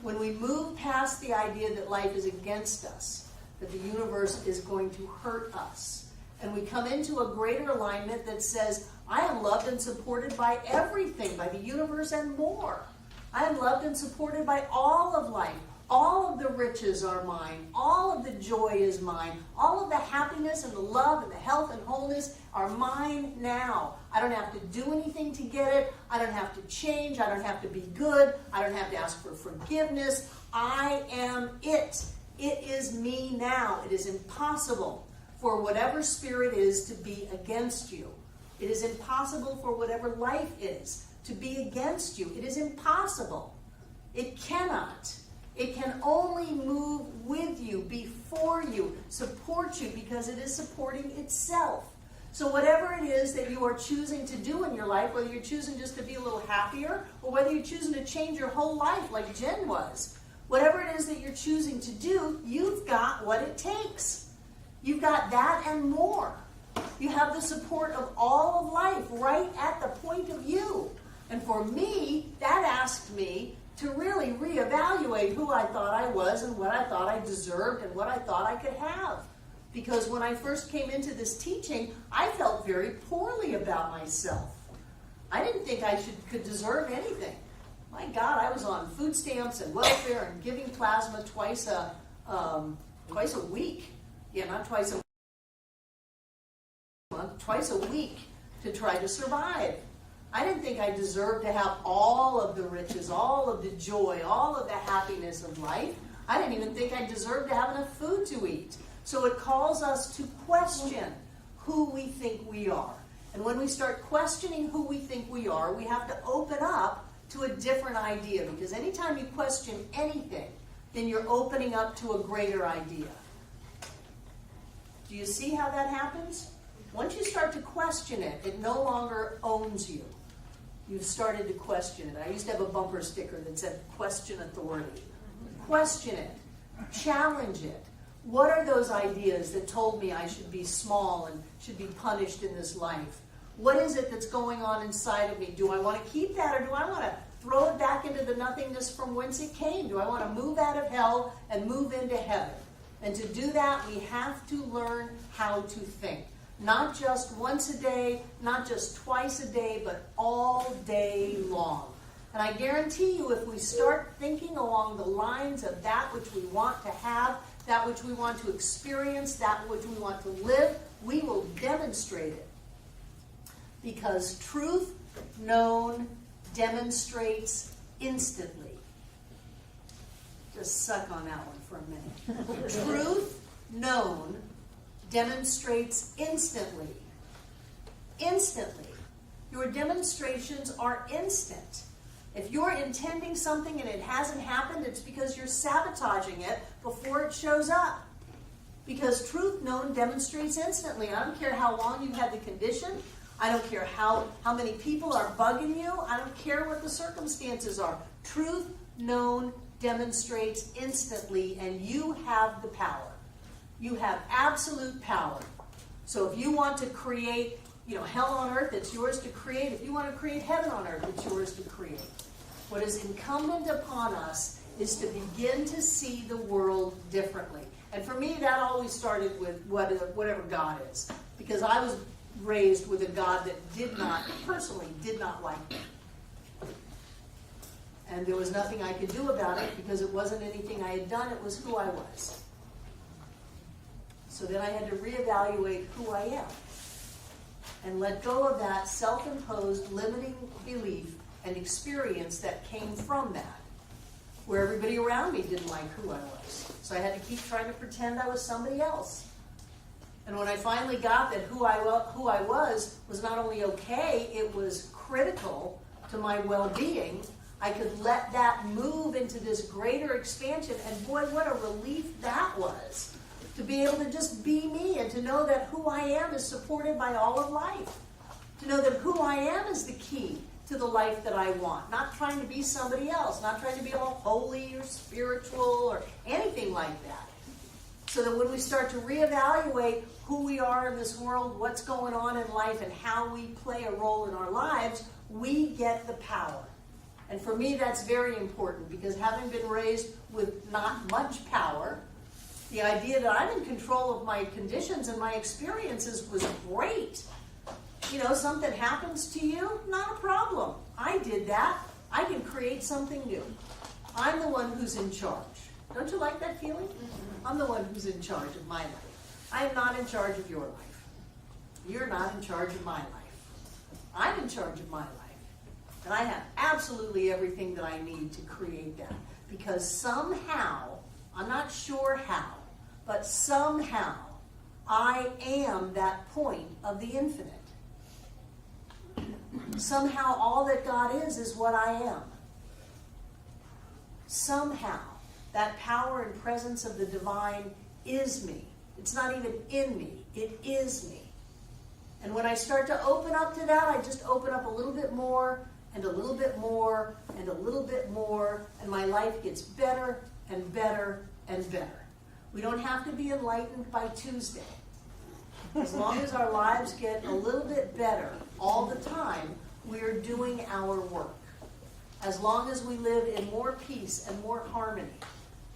When we move past the idea that life is against us, that the universe is going to hurt us, and we come into a greater alignment that says, I am loved and supported by everything, by the universe and more. I am loved and supported by all of life. All of the riches are mine. All of the joy is mine. All of the happiness and the love and the health and wholeness are mine now. I don't have to do anything to get it. I don't have to change. I don't have to be good. I don't have to ask for forgiveness. I am it. It is me now. It is impossible for whatever spirit is to be against you. It is impossible for whatever life is to be against you. It is impossible. It cannot. It can only move with you, before you, support you, because it is supporting itself. So whatever it is that you are choosing to do in your life, whether you're choosing just to be a little happier, or whether you're choosing to change your whole life like Jen was, whatever it is that you're choosing to do, you've got what it takes. You've got that and more. You have the support of all of life right at the point of you. And for me, that asked me to really reevaluate who I thought I was and what I thought I deserved and what I thought I could have. Because when I first came into this teaching, I felt very poorly about myself. I didn't think I could deserve anything. My God, I was on food stamps and welfare and giving plasma twice a week. Yeah, not twice a month, twice a week to try to survive. I didn't think I deserved to have all of the riches, all of the joy, all of the happiness of life. I didn't even think I deserved to have enough food to eat. So it calls us to question who we think we are. And when we start questioning who we think we are, we have to open up to a different idea. Because anytime you question anything, then you're opening up to a greater idea. Do you see how that happens? Once you start to question it, it no longer owns you. You've started to question it. I used to have a bumper sticker that said, question authority. Question it. Challenge it. What are those ideas that told me I should be small and should be punished in this life? What is it that's going on inside of me? Do I want to keep that, or do I want to throw it back into the nothingness from whence it came? Do I want to move out of hell and move into heaven? And to do that, we have to learn how to think. Not just once a day, not just twice a day, but all day long. And I guarantee you, if we start thinking along the lines of that which we want to have, that which we want to experience, that which we want to live, we will demonstrate it. Because truth known demonstrates instantly. Just suck on that one for a minute. Truth known demonstrates instantly. Instantly. Your demonstrations are instant. If you're intending something and it hasn't happened, it's because you're sabotaging it before it shows up. Because truth known demonstrates instantly. I don't care how long you've had the condition. I don't care how many people are bugging you. I don't care what the circumstances are. Truth known demonstrates instantly, and you have the power. You have absolute power. So if you want to create, hell on earth, it's yours to create. If you want to create heaven on earth, it's yours to create. What is incumbent upon us is to begin to see the world differently. And for me, that always started with whatever God is. Because I was raised with a God that personally did not like me. And there was nothing I could do about it because it wasn't anything I had done, it was who I was. So then I had to reevaluate who I am and let go of that self-imposed limiting belief and experience that came from that, where everybody around me didn't like who I was. So I had to keep trying to pretend I was somebody else. And when I finally got that who I was not only okay, it was critical to my well-being, I could let that move into this greater expansion. And boy, what a relief that was, to be able to just be me and to know that who I am is supported by all of life. To know that who I am is the key to the life that I want. Not trying to be somebody else, not trying to be all holy or spiritual or anything like that. So that when we start to reevaluate who we are in this world, what's going on in life, and how we play a role in our lives, we get the power. And for me, that's very important, because having been raised with not much power, the idea that I'm in control of my conditions and my experiences was great. You know, something happens to you, not a problem. I did that. I can create something new. I'm the one who's in charge. Don't you like that feeling? I'm the one who's in charge of my life. I am not in charge of your life. You're not in charge of my life. I'm in charge of my life. And I have absolutely everything that I need to create that. Because somehow, I'm not sure how, but somehow, I am that point of the infinite. Somehow, all that God is what I am. Somehow, that power and presence of the divine is me. It's not even in me. It is me. And when I start to open up to that, I just open up a little bit more, and a little bit more, and a little bit more, and my life gets better and better and better. We don't have to be enlightened by Tuesday. As long as our lives get a little bit better all the time, we're doing our work. As long as we live in more peace and more harmony,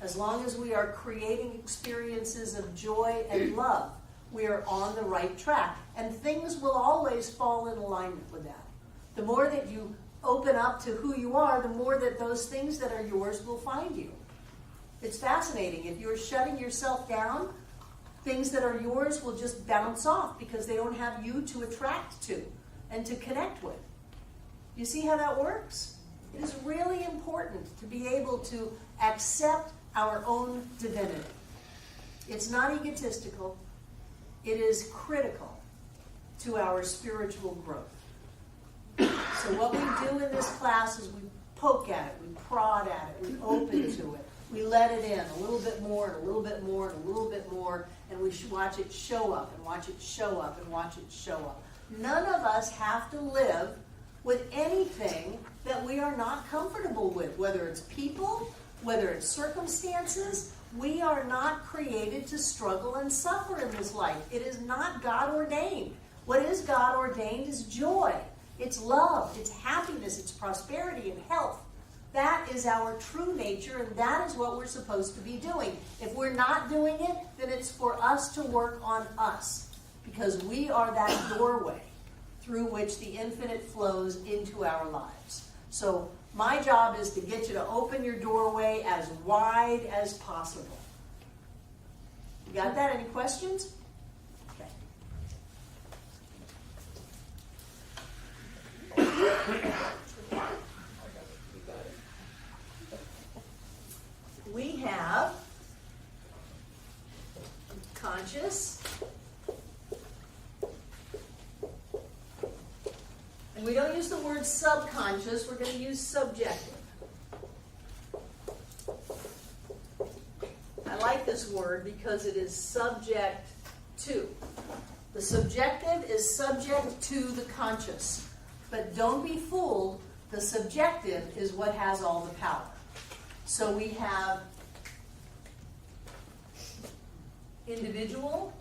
as long as we are creating experiences of joy and love, we are on the right track. And things will always fall in alignment with that. The more that you open up to who you are, the more that those things that are yours will find you. It's fascinating. If you're shutting yourself down, things that are yours will just bounce off because they don't have you to attract to and to connect with. You see how that works? It is really important to be able to accept our own divinity. It's not egotistical. It is critical to our spiritual growth. So what we do in this class is we poke at it, we prod at it, we open to it, we let it in a little bit more and a little bit more and a little bit more, and we watch it show up and watch it show up and watch it show up. None of us have to live with anything that we are not comfortable with, whether it's people, whether it's circumstances. We are not created to struggle and suffer in this life. It is not God ordained. What is God ordained is joy. It's love, it's happiness, it's prosperity and health. That is our true nature, and that is what we're supposed to be doing. If we're not doing it, then it's for us to work on us, because we are that doorway through which the infinite flows into our lives. So my job is to get you to open your doorway as wide as possible. You got that? Any questions? Okay. We have conscious, and we don't use the word subconscious, we're going to use subjective. I like this word because it is subject to. The subjective is subject to the conscious. But don't be fooled, the subjective is what has all the power. So we have individual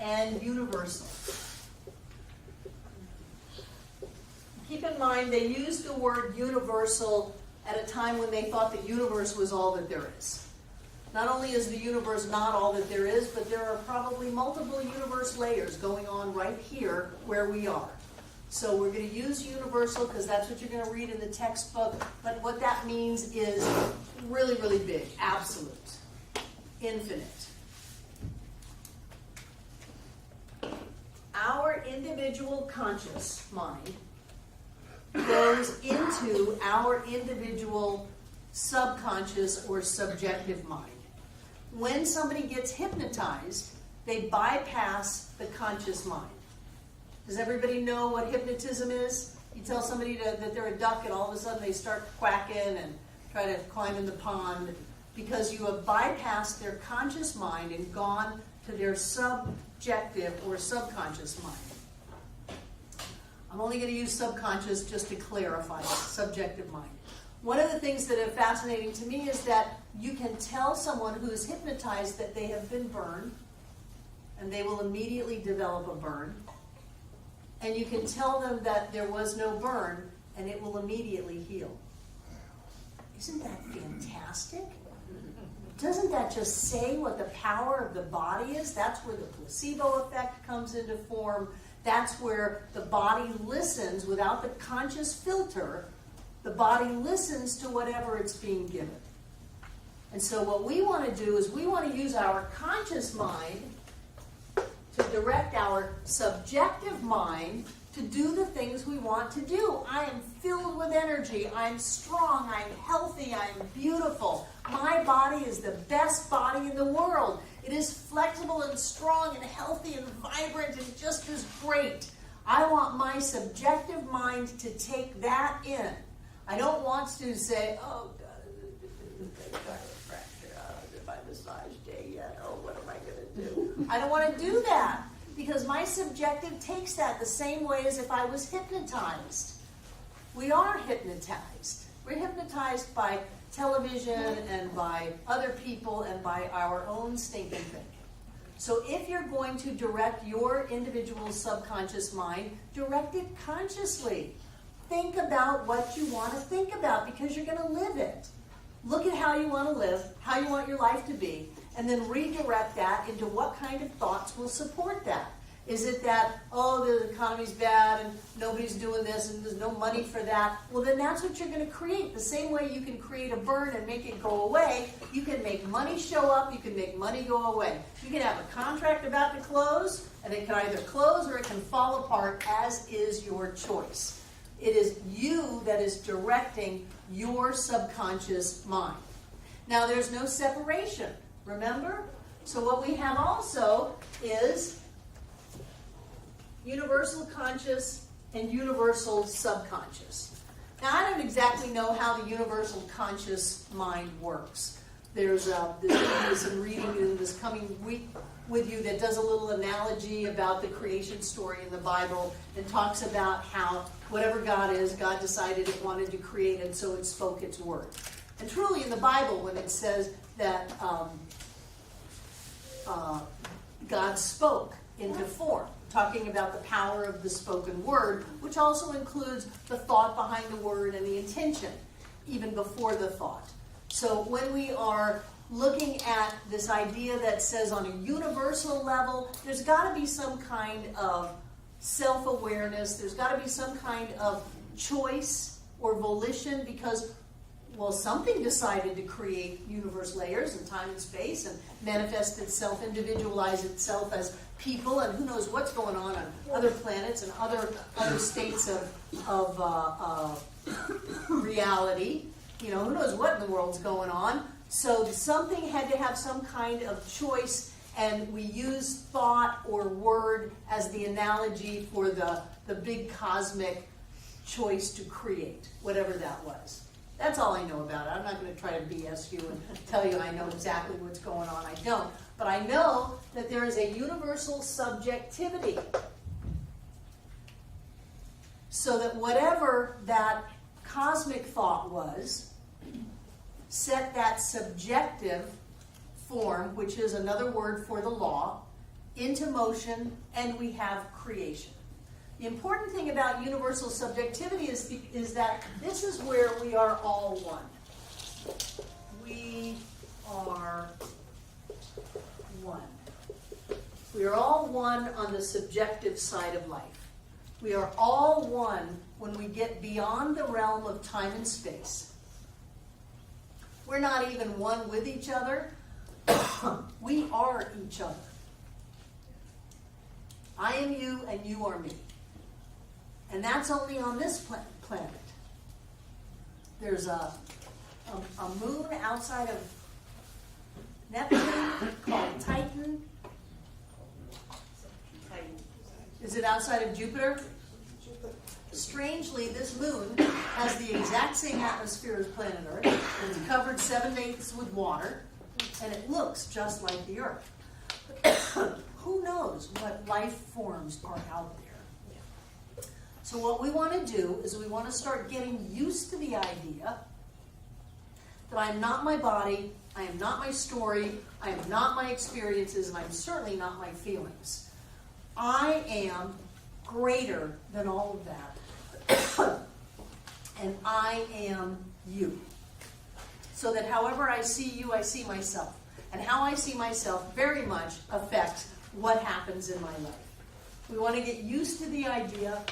and universal. Keep in mind, they used the word universal at a time when they thought the universe was all that there is. Not only is the universe not all that there is, but there are probably multiple universe layers going on right here where we are. So we're going to use universal because that's what you're going to read in the textbook. But what that means is really, really big. Absolute. Infinite. our individual conscious mind goes into our individual subconscious or subjective mind. When somebody gets hypnotized, they bypass the conscious mind. Does everybody know what hypnotism is? You tell somebody that they're a duck and all of a sudden they start quacking and try to climb in the pond because you have bypassed their conscious mind and gone to their subjective or subconscious mind. I'm only going to use subconscious just to clarify it, subjective mind. One of the things that are fascinating to me is that you can tell someone who is hypnotized that they have been burned, and they will immediately develop a burn. And you can tell them that there was no burn, and it will immediately heal. Isn't that fantastic? Doesn't that just say what the power of the body is? That's where the placebo effect comes into form. That's where the body listens without the conscious filter. The body listens to whatever it's being given. And so what we want to do is we want to use our conscious mind to direct our subjective mind to do the things we want to do. I am filled with energy. I'm strong. I'm healthy. I'm beautiful. My body is the best body in the world. It is flexible and strong and healthy and vibrant and just as great. I want my subjective mind to take that in. I don't want to say, oh, God, I got a fracture. Did my massage day yet? Oh, what am I going to do? I don't want to do that because my subjective takes that the same way as if I was hypnotized. We are hypnotized. We're hypnotized by television and by other people and by our own stinking thinking. So if you're going to direct your individual subconscious mind, direct it consciously. Think about what you want to think about because you're going to live it. Look at how you want to live, how you want your life to be, and then redirect that into what kind of thoughts will support that. Is it that, oh, the economy's bad and nobody's doing this and there's no money for that? Well, then that's what you're going to create. The same way you can create a burn and make it go away, you can make money show up, you can make money go away. You can have a contract about to close, and it can either close or it can fall apart, as is your choice. It is you that is directing your subconscious mind. Now, there's no separation, remember? So what we have also is universal conscious and universal subconscious. Now, I don't exactly know how the universal conscious mind works. There's some reading in this coming week with you that does a little analogy about the creation story in the Bible and talks about how whatever God is, God decided it wanted to create, and so it spoke its word. And truly in the Bible, when it says that God spoke into form, talking about the power of the spoken word, which also includes the thought behind the word and the intention, even before the thought. So when we are looking at this idea that says on a universal level, there's got to be some kind of self-awareness, there's got to be some kind of choice or volition because, well, something decided to create universe layers and time and space and manifest itself, individualize itself as people, and who knows what's going on other planets and other states of reality. You know, who knows what in the world's going on. So something had to have some kind of choice, and we use thought or word as the analogy for the big cosmic choice to create, whatever that was. That's all I know about it. I'm not going to try to BS you and tell you I know exactly what's going on. I don't. But I know that there is a universal subjectivity. So that whatever that cosmic thought was, set that subjective form, which is another word for the law, into motion, and we have creation. The important thing about universal subjectivity is that this is where we are all one. We are one. We are all one on the subjective side of life. We are all one when we get beyond the realm of time and space. We're not even one with each other. We are each other. I am you and you are me. And that's only on this planet. There's a moon outside of Neptune called Titan. Is it outside of Jupiter? Strangely, this moon has the exact same atmosphere as planet Earth. It's covered 7/8 with water, and it looks just like the Earth. Who knows what life forms are out there? So what we want to do is we want to start getting used to the idea that I am not my body, I am not my story, I am not my experiences, and I'm certainly not my feelings. I am greater than all of that. And I am you. So that however I see you, I see myself. And how I see myself very much affects what happens in my life. We want to get used to the idea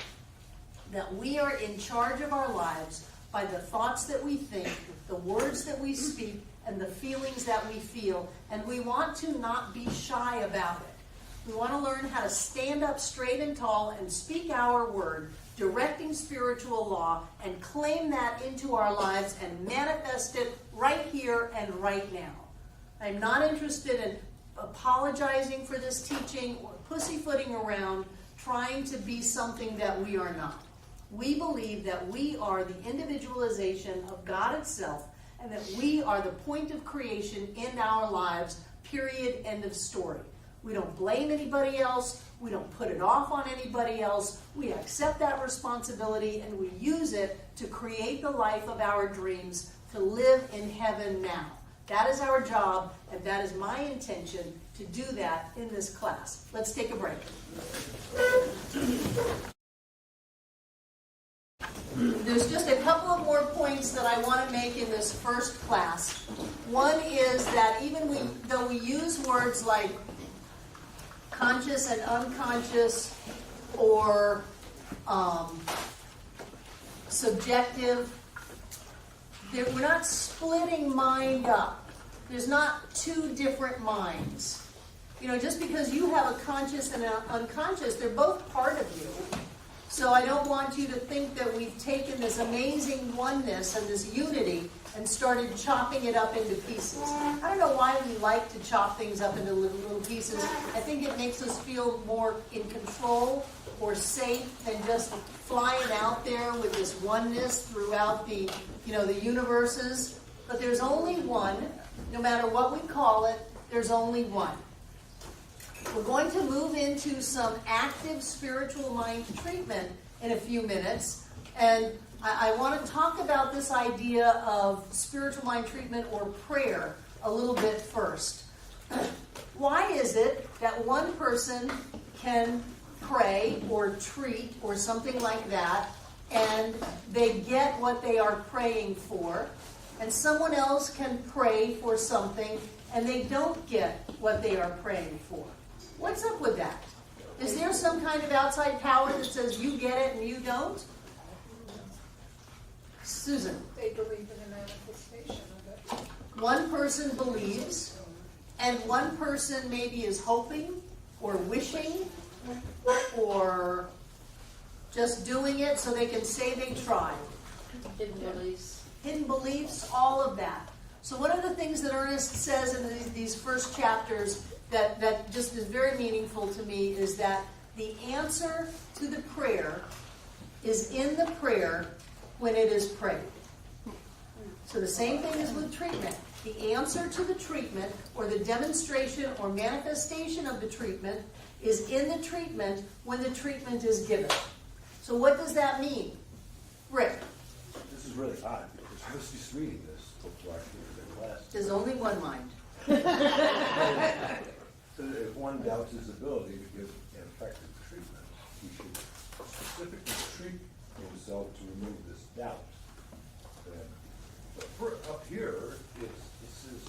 that we are in charge of our lives by the thoughts that we think, the words that we speak, and the feelings that we feel. And we want to not be shy about it. We want to learn how to stand up straight and tall and speak our word, directing spiritual law, and claim that into our lives and manifest it right here and right now. I'm not interested in apologizing for this teaching or pussyfooting around trying to be something that we are not. We believe that we are the individualization of God itself, and that we are the point of creation in our lives, period, end of story. We don't blame anybody else. We don't put it off on anybody else. We accept that responsibility and we use it to create the life of our dreams, to live in heaven now. That is our job, and that is my intention to do that in this class. Let's take a break. There's just a couple of more points that I want to make in this first class. One is that even though we use words like conscious and unconscious, or subjective, we're not splitting mind up. There's not two different minds. You know, just because you have a conscious and an unconscious, they're both part of you. So I don't want you to think that we've taken this amazing oneness and this unity and started chopping it up into pieces. I don't know why we like to chop things up into little pieces. I think it makes us feel more in control or safe than just flying out there with this oneness throughout the universes. But there's only one. No matter what we call it, there's only one. We're going to move into some active spiritual mind treatment in a few minutes. And I want to talk about this idea of spiritual mind treatment or prayer a little bit first. Why is it that one person can pray or treat or something like that, and they get what they are praying for, and someone else can pray for something and they don't get what they are praying for? What's up with that? Is there some kind of outside power that says you get it and you don't? Susan. They believe in a manifestation of it. One person believes, and one person maybe is hoping or wishing or just doing it so they can say they tried. Hidden beliefs. Hidden beliefs, all of that. So one of the things that Ernest says in these first chapters that just is very meaningful to me is that the answer to the prayer is in the prayer when it is prayed. So the same thing is with treatment. The answer to the treatment, or the demonstration or manifestation of the treatment, is in the treatment when the treatment is given. So what does that mean? Rick? This is really odd, because I was just reading this before I came to the class. There's only one mind. So if one doubts his ability to give an effective treatment, he should specifically treat himself to remove this doubt. But up here, this is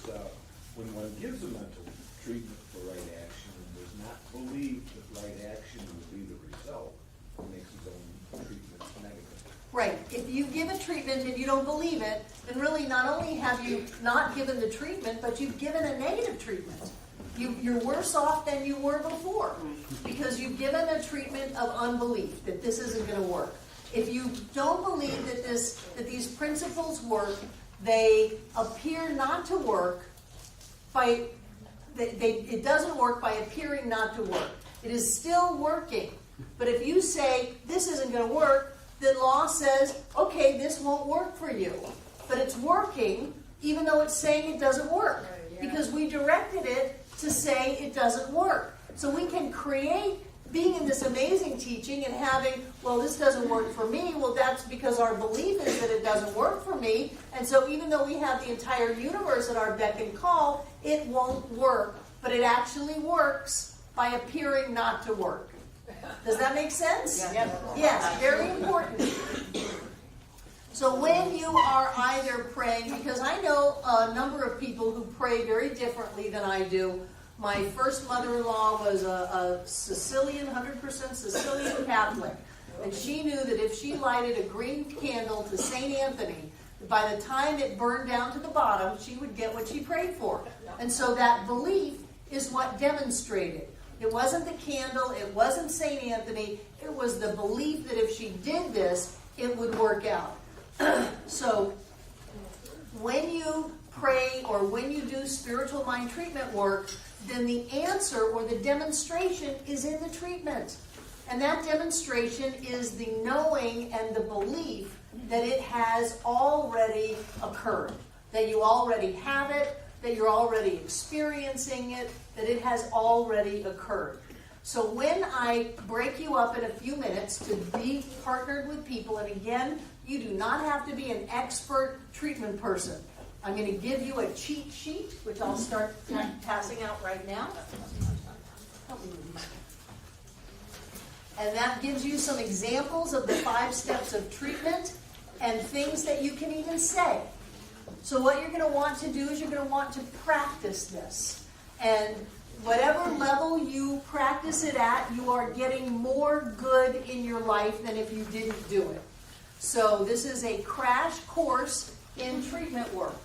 when one gives a mental treatment for right action and does not believe that right action will be the result, he makes his own treatment negative. Right. If you give a treatment and you don't believe it, then really not only have you not given the treatment, but you've given a negative treatment. You're worse off than you were before because you've given a treatment of unbelief that this isn't going to work. If you don't believe that these principles work, they appear not to work it doesn't work by appearing not to work. It is still working. But if you say this isn't going to work, then law says, okay, this won't work for you. But it's working even though it's saying it doesn't work. Because we directed it to say it doesn't work. So we can create being in this amazing teaching and having, well, this doesn't work for me. Well, that's because our belief is that it doesn't work for me. And so even though we have the entire universe at our beck and call, it won't work. But it actually works by appearing not to work. Does that make sense? Yeah. Yes, very important. So when you are either praying, because I know a number of people who pray very differently than I do. My first mother-in-law was a Sicilian, 100% Sicilian Catholic. And she knew that if she lighted a green candle to St. Anthony, by the time it burned down to the bottom, she would get what she prayed for. And so that belief is what demonstrated. It wasn't the candle, it wasn't St. Anthony, it was the belief that if she did this, it would work out. So when you pray or when you do spiritual mind treatment work, then the answer or the demonstration is in the treatment. And that demonstration is the knowing and the belief that it has already occurred. That you already have it, that you're already experiencing it, that it has already occurred. So when I break you up in a few minutes to be partnered with people, and again, you do not have to be an expert treatment person. I'm going to give you a cheat sheet, which I'll start passing out right now. And that gives you some examples of the 5 steps of treatment and things that you can even say. So what you're going to want to do is you're going to want to practice this. And whatever level you practice it at, you are getting more good in your life than if you didn't do it. So this is a crash course in treatment work.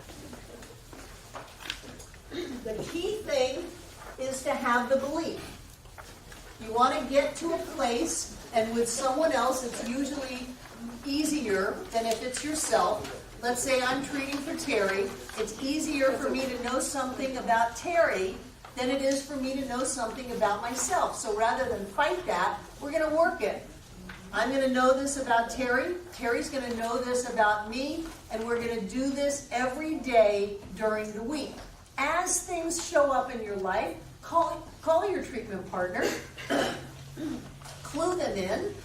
The key thing is to have the belief. You want to get to a place, and with someone else, it's usually easier than if it's yourself. Let's say I'm treating for Terry. It's easier for me to know something about Terry than it is for me to know something about myself. So rather than fight that, we're going to work it. I'm going to know this about Terry. Terry's going to know this about me. And we're going to do this every day during the week. As things show up in your life, call your treatment partner. Clue them in.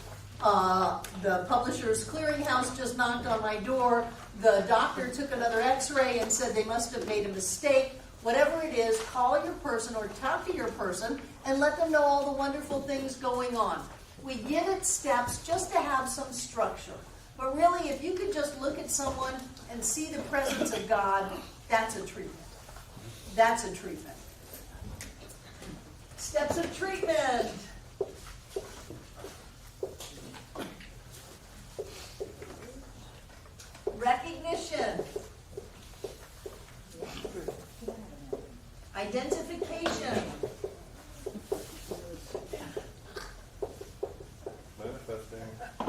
The Publishers Clearinghouse just knocked on my door. The doctor took another x-ray and said they must have made a mistake. Whatever it is, call your person or talk to your person and let them know all the wonderful things going on. We give it steps just to have some structure. But really, if you could just look at someone and see the presence of God, that's a treatment. That's a treatment. Steps of treatment. Recognition. Identification.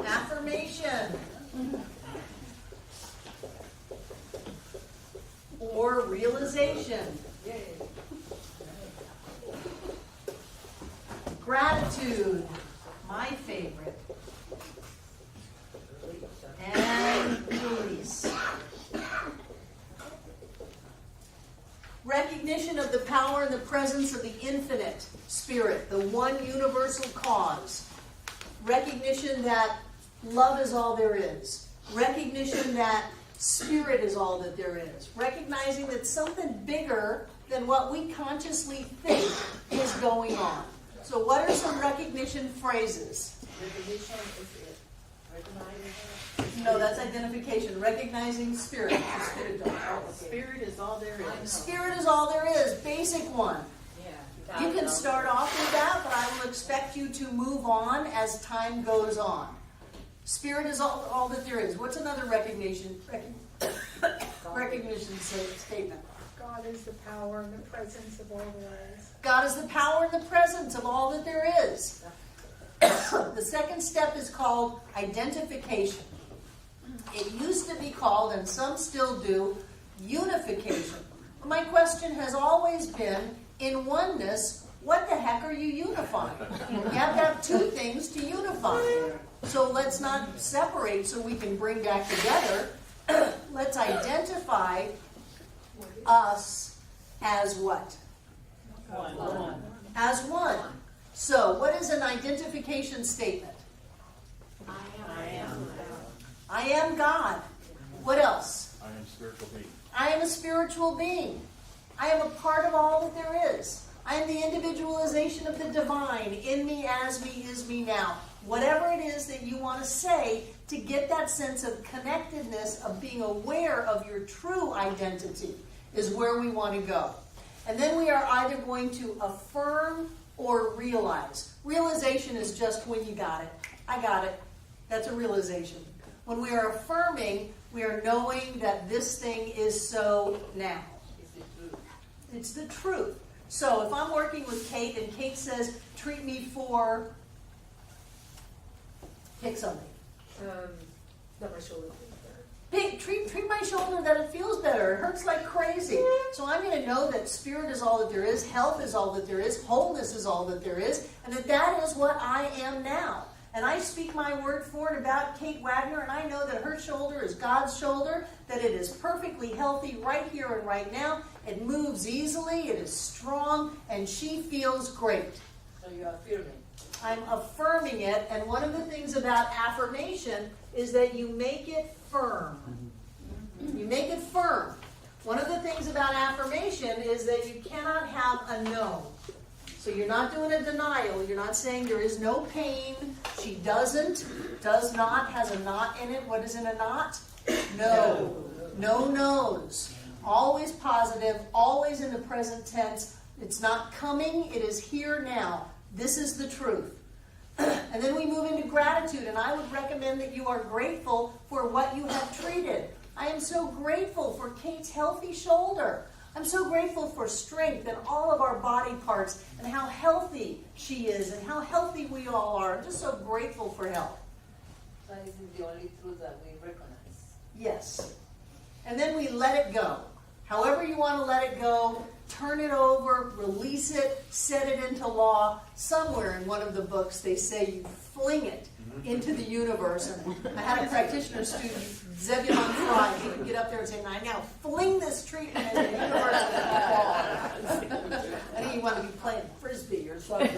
Affirmation. Or realization. Gratitude. My favorite. And release. Recognition of the power and the presence of the infinite spirit, the one universal cause. Recognition that love is all there is. Recognition that spirit is all that there is. Recognizing that something bigger than what we consciously think is going on. So what are some recognition phrases? Recognition is it. Recognizing. No, that's identification. Recognizing spirit. The spirit dog. Spirit is all there is. Spirit is all there is. Basic one. Yeah. You can start off with that, but I will expect you to move on as time goes on. Spirit is all that there is. What's another recognition statement? God is the power and the presence of all that is. God is the power and the presence of all that there is. The second step is called identification. It used to be called, and some still do, unification. My question has always been, in oneness, what the heck are you unifying? You have to have two things to unify. So let's not separate so we can bring back together. Let's identify us as what? One. As one. So what is an identification statement? I am God. What else? I am spiritual being. I am a spiritual being. I am a part of all that there is. I am the individualization of the divine in me, as me, is me now. Whatever it is that you want to say to get that sense of connectedness, of being aware of your true identity, is where we want to go. And then we are either going to affirm or realize. Realization is just when you got it. I got it. That's a realization. When we are affirming, we are knowing that this thing is so now. It's the truth. So if I'm working with Kate and Kate says, treat me for, pick something. That my shoulder Treat my shoulder that it feels better. It hurts like crazy. So I'm going to know that spirit is all that there is, health is all that there is, wholeness is all that there is, and that is what I am now. And I speak my word for and about Kate Wagner, and I know that her shoulder is God's shoulder, that it is perfectly healthy right here and right now. It moves easily, it is strong, and she feels great. So you're affirming. I'm affirming it, and one of the things about affirmation is that you make it firm. You make it firm. One of the things about affirmation is that you cannot have a no. So you're not doing a denial. You're not saying there is no pain. She doesn't, does not, has a not in it. What is in a not? No. No no's. Always positive, always in the present tense. It's not coming, it is here now. This is the truth. And then we move into gratitude, and I would recommend that you are grateful for what you have treated. I am so grateful for Kate's healthy shoulder. I'm so grateful for strength in all of our body parts and how healthy she is and how healthy we all are. I'm just so grateful for health. That isn't the only truth that we recognize. Yes. And then we let it go. However you want to let it go, turn it over, release it, set it into law. Somewhere in one of the books they say you fling it into the universe. And I had a practitioner student, Zebulon Fry, he would get up there and say, I now fling this treatment into the universe with the ball. I think he wanted to be playing Frisbee or something.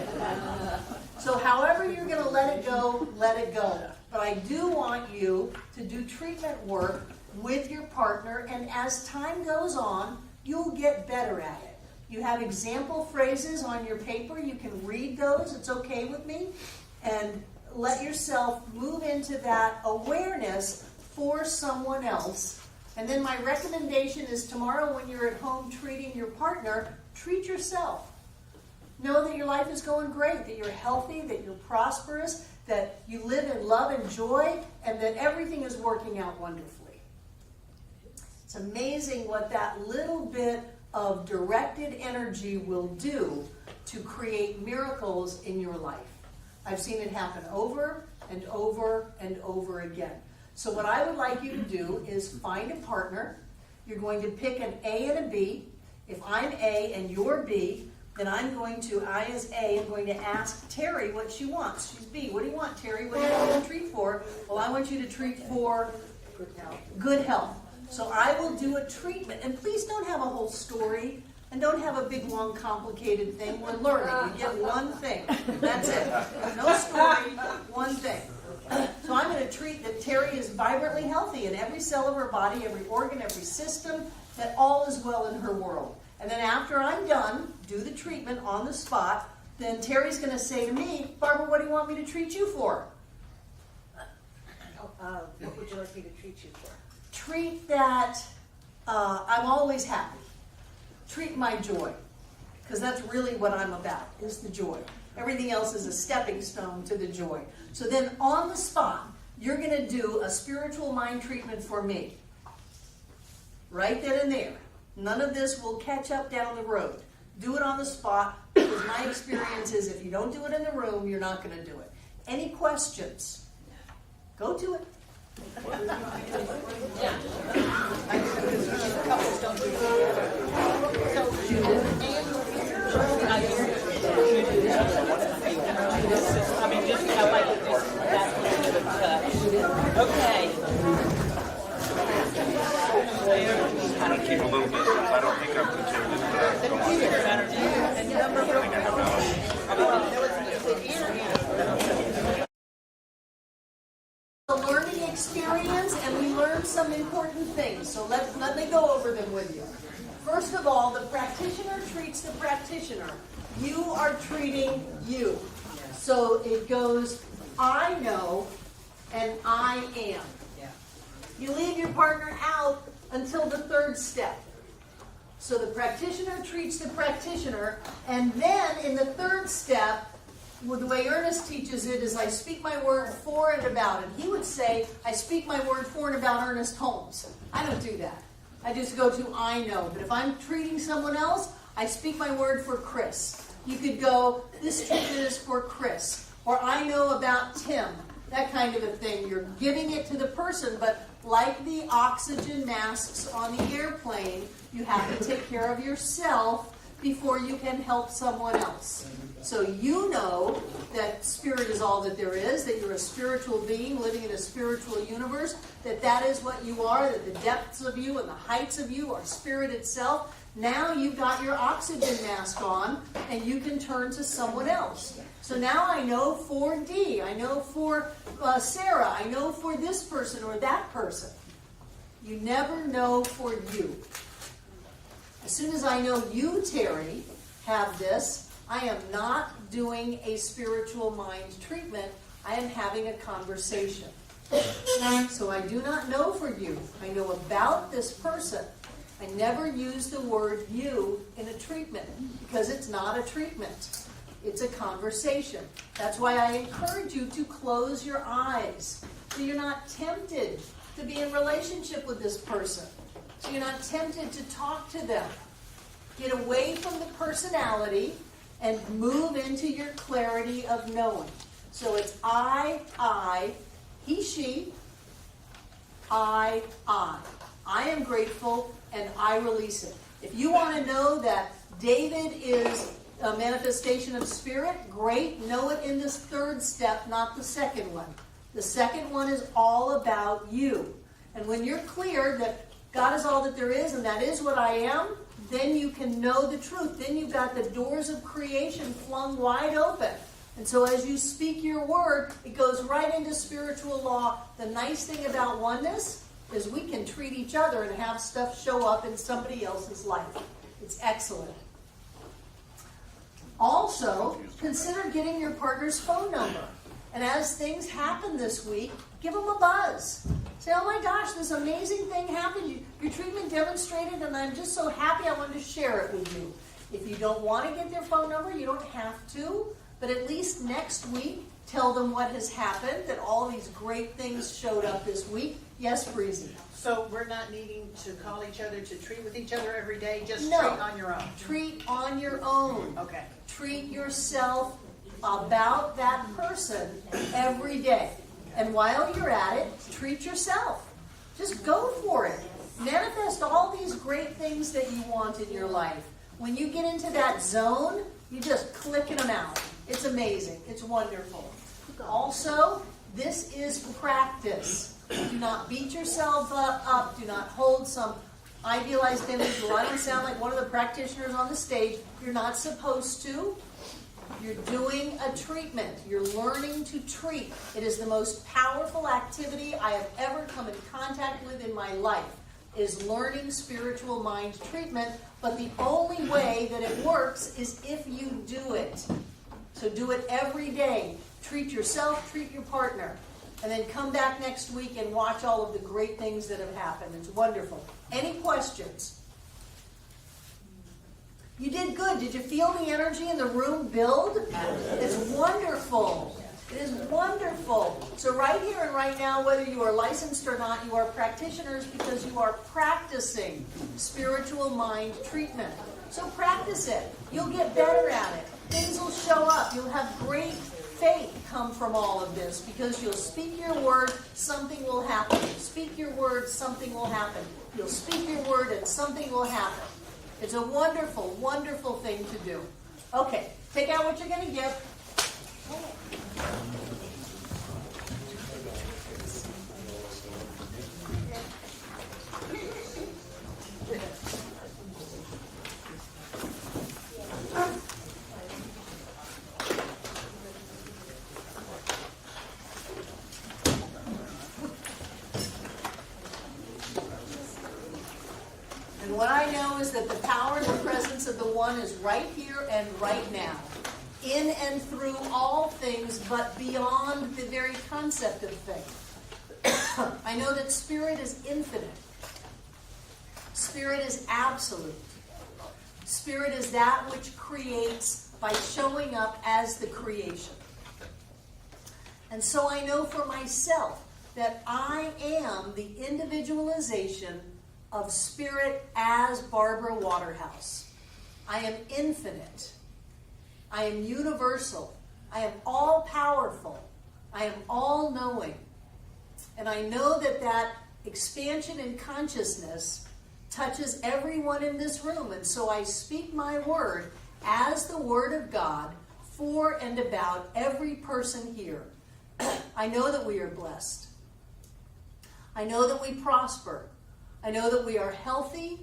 So however you're going to let it go, let it go. But I do want you to do treatment work with your partner, and as time goes on, you'll get better at it. You have example phrases on your paper. You can read those. It's okay with me. And let yourself move into that awareness for someone else. And then my recommendation is tomorrow when you're at home treating your partner, treat yourself. Know that your life is going great, that you're healthy, that you're prosperous, that you live in love and joy, and that everything is working out wonderfully. It's amazing what that little bit of directed energy will do to create miracles in your life. I've seen it happen over and over and over again. So what I would like you to do is find a partner. You're going to pick an A and a B. If I'm A and you're B, then I as A am going to ask Terry what she wants. She's B. What do you want, Terry? What do you want to treat for? Well, I want you to treat for good health. So I will do a treatment. And please don't have a whole story. And don't have a big, long, complicated thing. We're learning. You get one thing. That's it. No story, one thing. So I'm going to treat that Terry is vibrantly healthy in every cell of her body, every organ, every system, that all is well in her world. And then after I'm done, do the treatment on the spot, then Terry's going to say to me, Barbara, what do you want me to treat you for? What would you like me to treat you for? Treat that I'm always happy. Treat my joy, because that's really what I'm about, is the joy. Everything else is a stepping stone to the joy. So then on the spot, you're going to do a spiritual mind treatment for me. Right then and there. None of this will catch up down the road. Do it on the spot, because my experience is if you don't do it in the room, you're not going to do it. Any questions? Go to it. Couples don't do it together. So, I mean, just I like this, that kind of a touch. Okay. I don't keep a little distance. I don't think I'm considered And number A learning experience, and we learned some important things. So let me go over them with you. First of all, the practitioner treats the practitioner. You are treating you. So it goes, I know, and I am. You leave your partner out until the third step. So the practitioner treats the practitioner, and then in the third step, well, the way Ernest teaches it is I speak my word for and about him. He would say, I speak my word for and about Ernest Holmes. I don't do that. I just go to I know. But if I'm treating someone else, I speak my word for Chris. You could go, this treatment is for Chris. Or I know about Tim. That kind of a thing. You're giving it to the person, but like the oxygen masks on the airplane, you have to take care of yourself before you can help someone else. So you know that spirit is all that there is, that you're a spiritual being living in a spiritual universe, that is what you are, that the depths of you and the heights of you are spirit itself. Now you've got your oxygen mask on, and you can turn to someone else. So now I know for Dee, I know for Sarah, I know for this person or that person. You never know for you. As soon as I know you, Terry, have this, I am not doing a spiritual mind treatment. I am having a conversation. So I do not know for you. I know about this person. I never use the word you in a treatment because it's not a treatment. It's a conversation. That's why I encourage you to close your eyes so you're not tempted to be in relationship with this person. So you're not tempted to talk to them. Get away from the personality and move into your clarity of knowing. So it's I, he, she, I. I am grateful and I release it. If you want to know that David is a manifestation of spirit, great. Know it in this third step, not the second one. The second one is all about you. And when you're clear that God is all that there is and that is what I am, then you can know the truth. Then you've got the doors of creation flung wide open. And so as you speak your word, it goes right into spiritual law. The nice thing about oneness is we can treat each other and have stuff show up in somebody else's life. It's excellent. Also, consider getting your partner's phone number. And as things happen this week, give them a buzz. Say, oh my gosh, this amazing thing happened. Your treatment demonstrated, and I'm just so happy I wanted to share it with you. If you don't want to get their phone number, you don't have to. But at least next week, tell them what has happened, that all these great things showed up this week. Yes, Breezy? So we're not needing to call each other to treat with each other every day, just No. treat on your own. Treat on your own. Okay. Treat yourself about that person every day. And while you're at it, treat yourself. Just go for it. Manifest all these great things that you want in your life. When you get into that zone, you just clicking them out. It's amazing. It's wonderful. Also, this is practice. Do not beat yourself up. Do not hold some idealized image. Well, I don't sound like one of the practitioners on the stage. You're not supposed to. You're doing a treatment. You're learning to treat. It is the most powerful activity I have ever come in contact with in my life, is learning spiritual mind treatment. But the only way that it works is if you do it. So do it every day. Treat yourself, treat your partner. And then come back next week and watch all of the great things that have happened. It's wonderful. Any questions? You did good. Did you feel the energy in the room build? It's wonderful. It is wonderful. So right here and right now, whether you are licensed or not, you are practitioners because you are practicing spiritual mind treatment. So practice it. You'll get better at it. Things will show up. You'll have great faith come from all of this because you'll speak your word, something will happen. Speak your word, something will happen. You'll speak your word and something will happen. It's a wonderful, wonderful thing to do. Okay, take out what you're going to give. And what I know is that the power and the presence of the One is right here and right now, in and through all things, but beyond the very concept of thing. I know that Spirit is infinite. Spirit is absolute. Spirit is that which creates by showing up as the creation. And so I know for myself that I am the individualization of Spirit as Barbara Waterhouse. I am infinite. I am universal. I am all-powerful. I am all-knowing. And I know that that expansion in consciousness touches everyone in this room. And so I speak my word as the Word of God for and about every person here. I know that we are blessed. I know that we prosper. I know that we are healthy,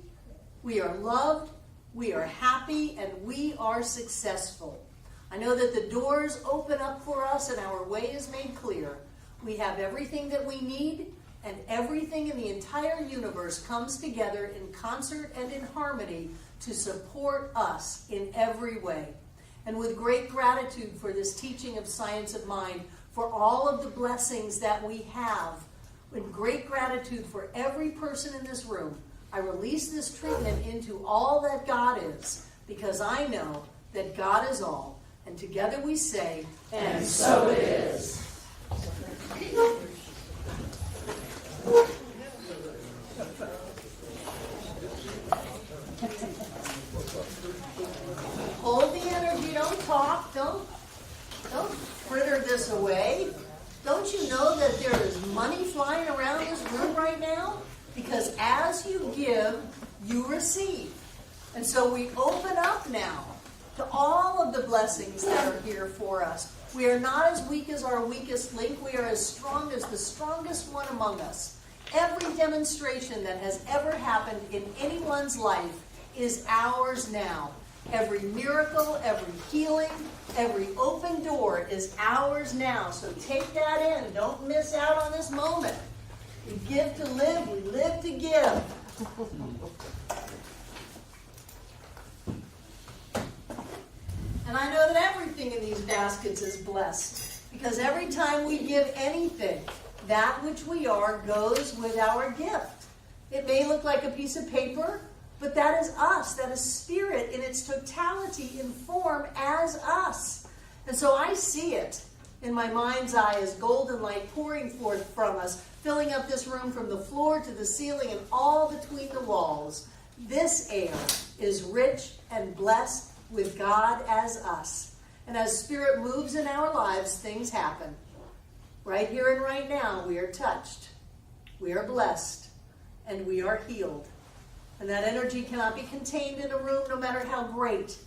we are loved, we are happy, and we are successful. I know that the doors open up for us and our way is made clear. We have everything that we need, and everything in the entire universe comes together in concert and in harmony to support us in every way. And with great gratitude for this teaching of Science of Mind, for all of the blessings that we have, with great gratitude for every person in this room, I release this treatment into all that God is, because I know that God is all. And together we say, and so it is. Hold the energy, don't talk, don't fritter this away. Don't you know that there is money flying around this room right now? Because as you give, you receive. And so we open up now to all of the blessings that are here for us. We are not as weak as our weakest link. We are as strong as the strongest one among us. Every demonstration that has ever happened in anyone's life is ours now. Every miracle, every healing, every open door is ours now. So take that in. Don't miss out on this moment. We give to live. We live to give. And I know that everything in these baskets is blessed. Because every time we give anything, that which we are goes with our gift. It may look like a piece of paper, but that is us. That is Spirit in its totality in form as us. And so I see it in my mind's eye as golden light pouring forth from us, filling up this room from the floor to the ceiling and all between the walls. This air is rich and blessed with God as us. And as Spirit moves in our lives, things happen. Right here and right now, we are touched, we are blessed, and we are healed. And that energy cannot be contained in a room no matter how great.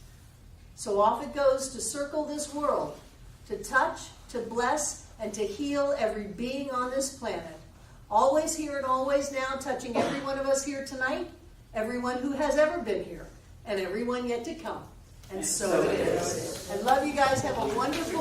So off it goes to circle this world, to touch, to bless, and to heal every being on this planet. Always here and always now, touching every one of us here tonight, everyone who has ever been here, and everyone yet to come. And so it is. I love you guys. Have a wonderful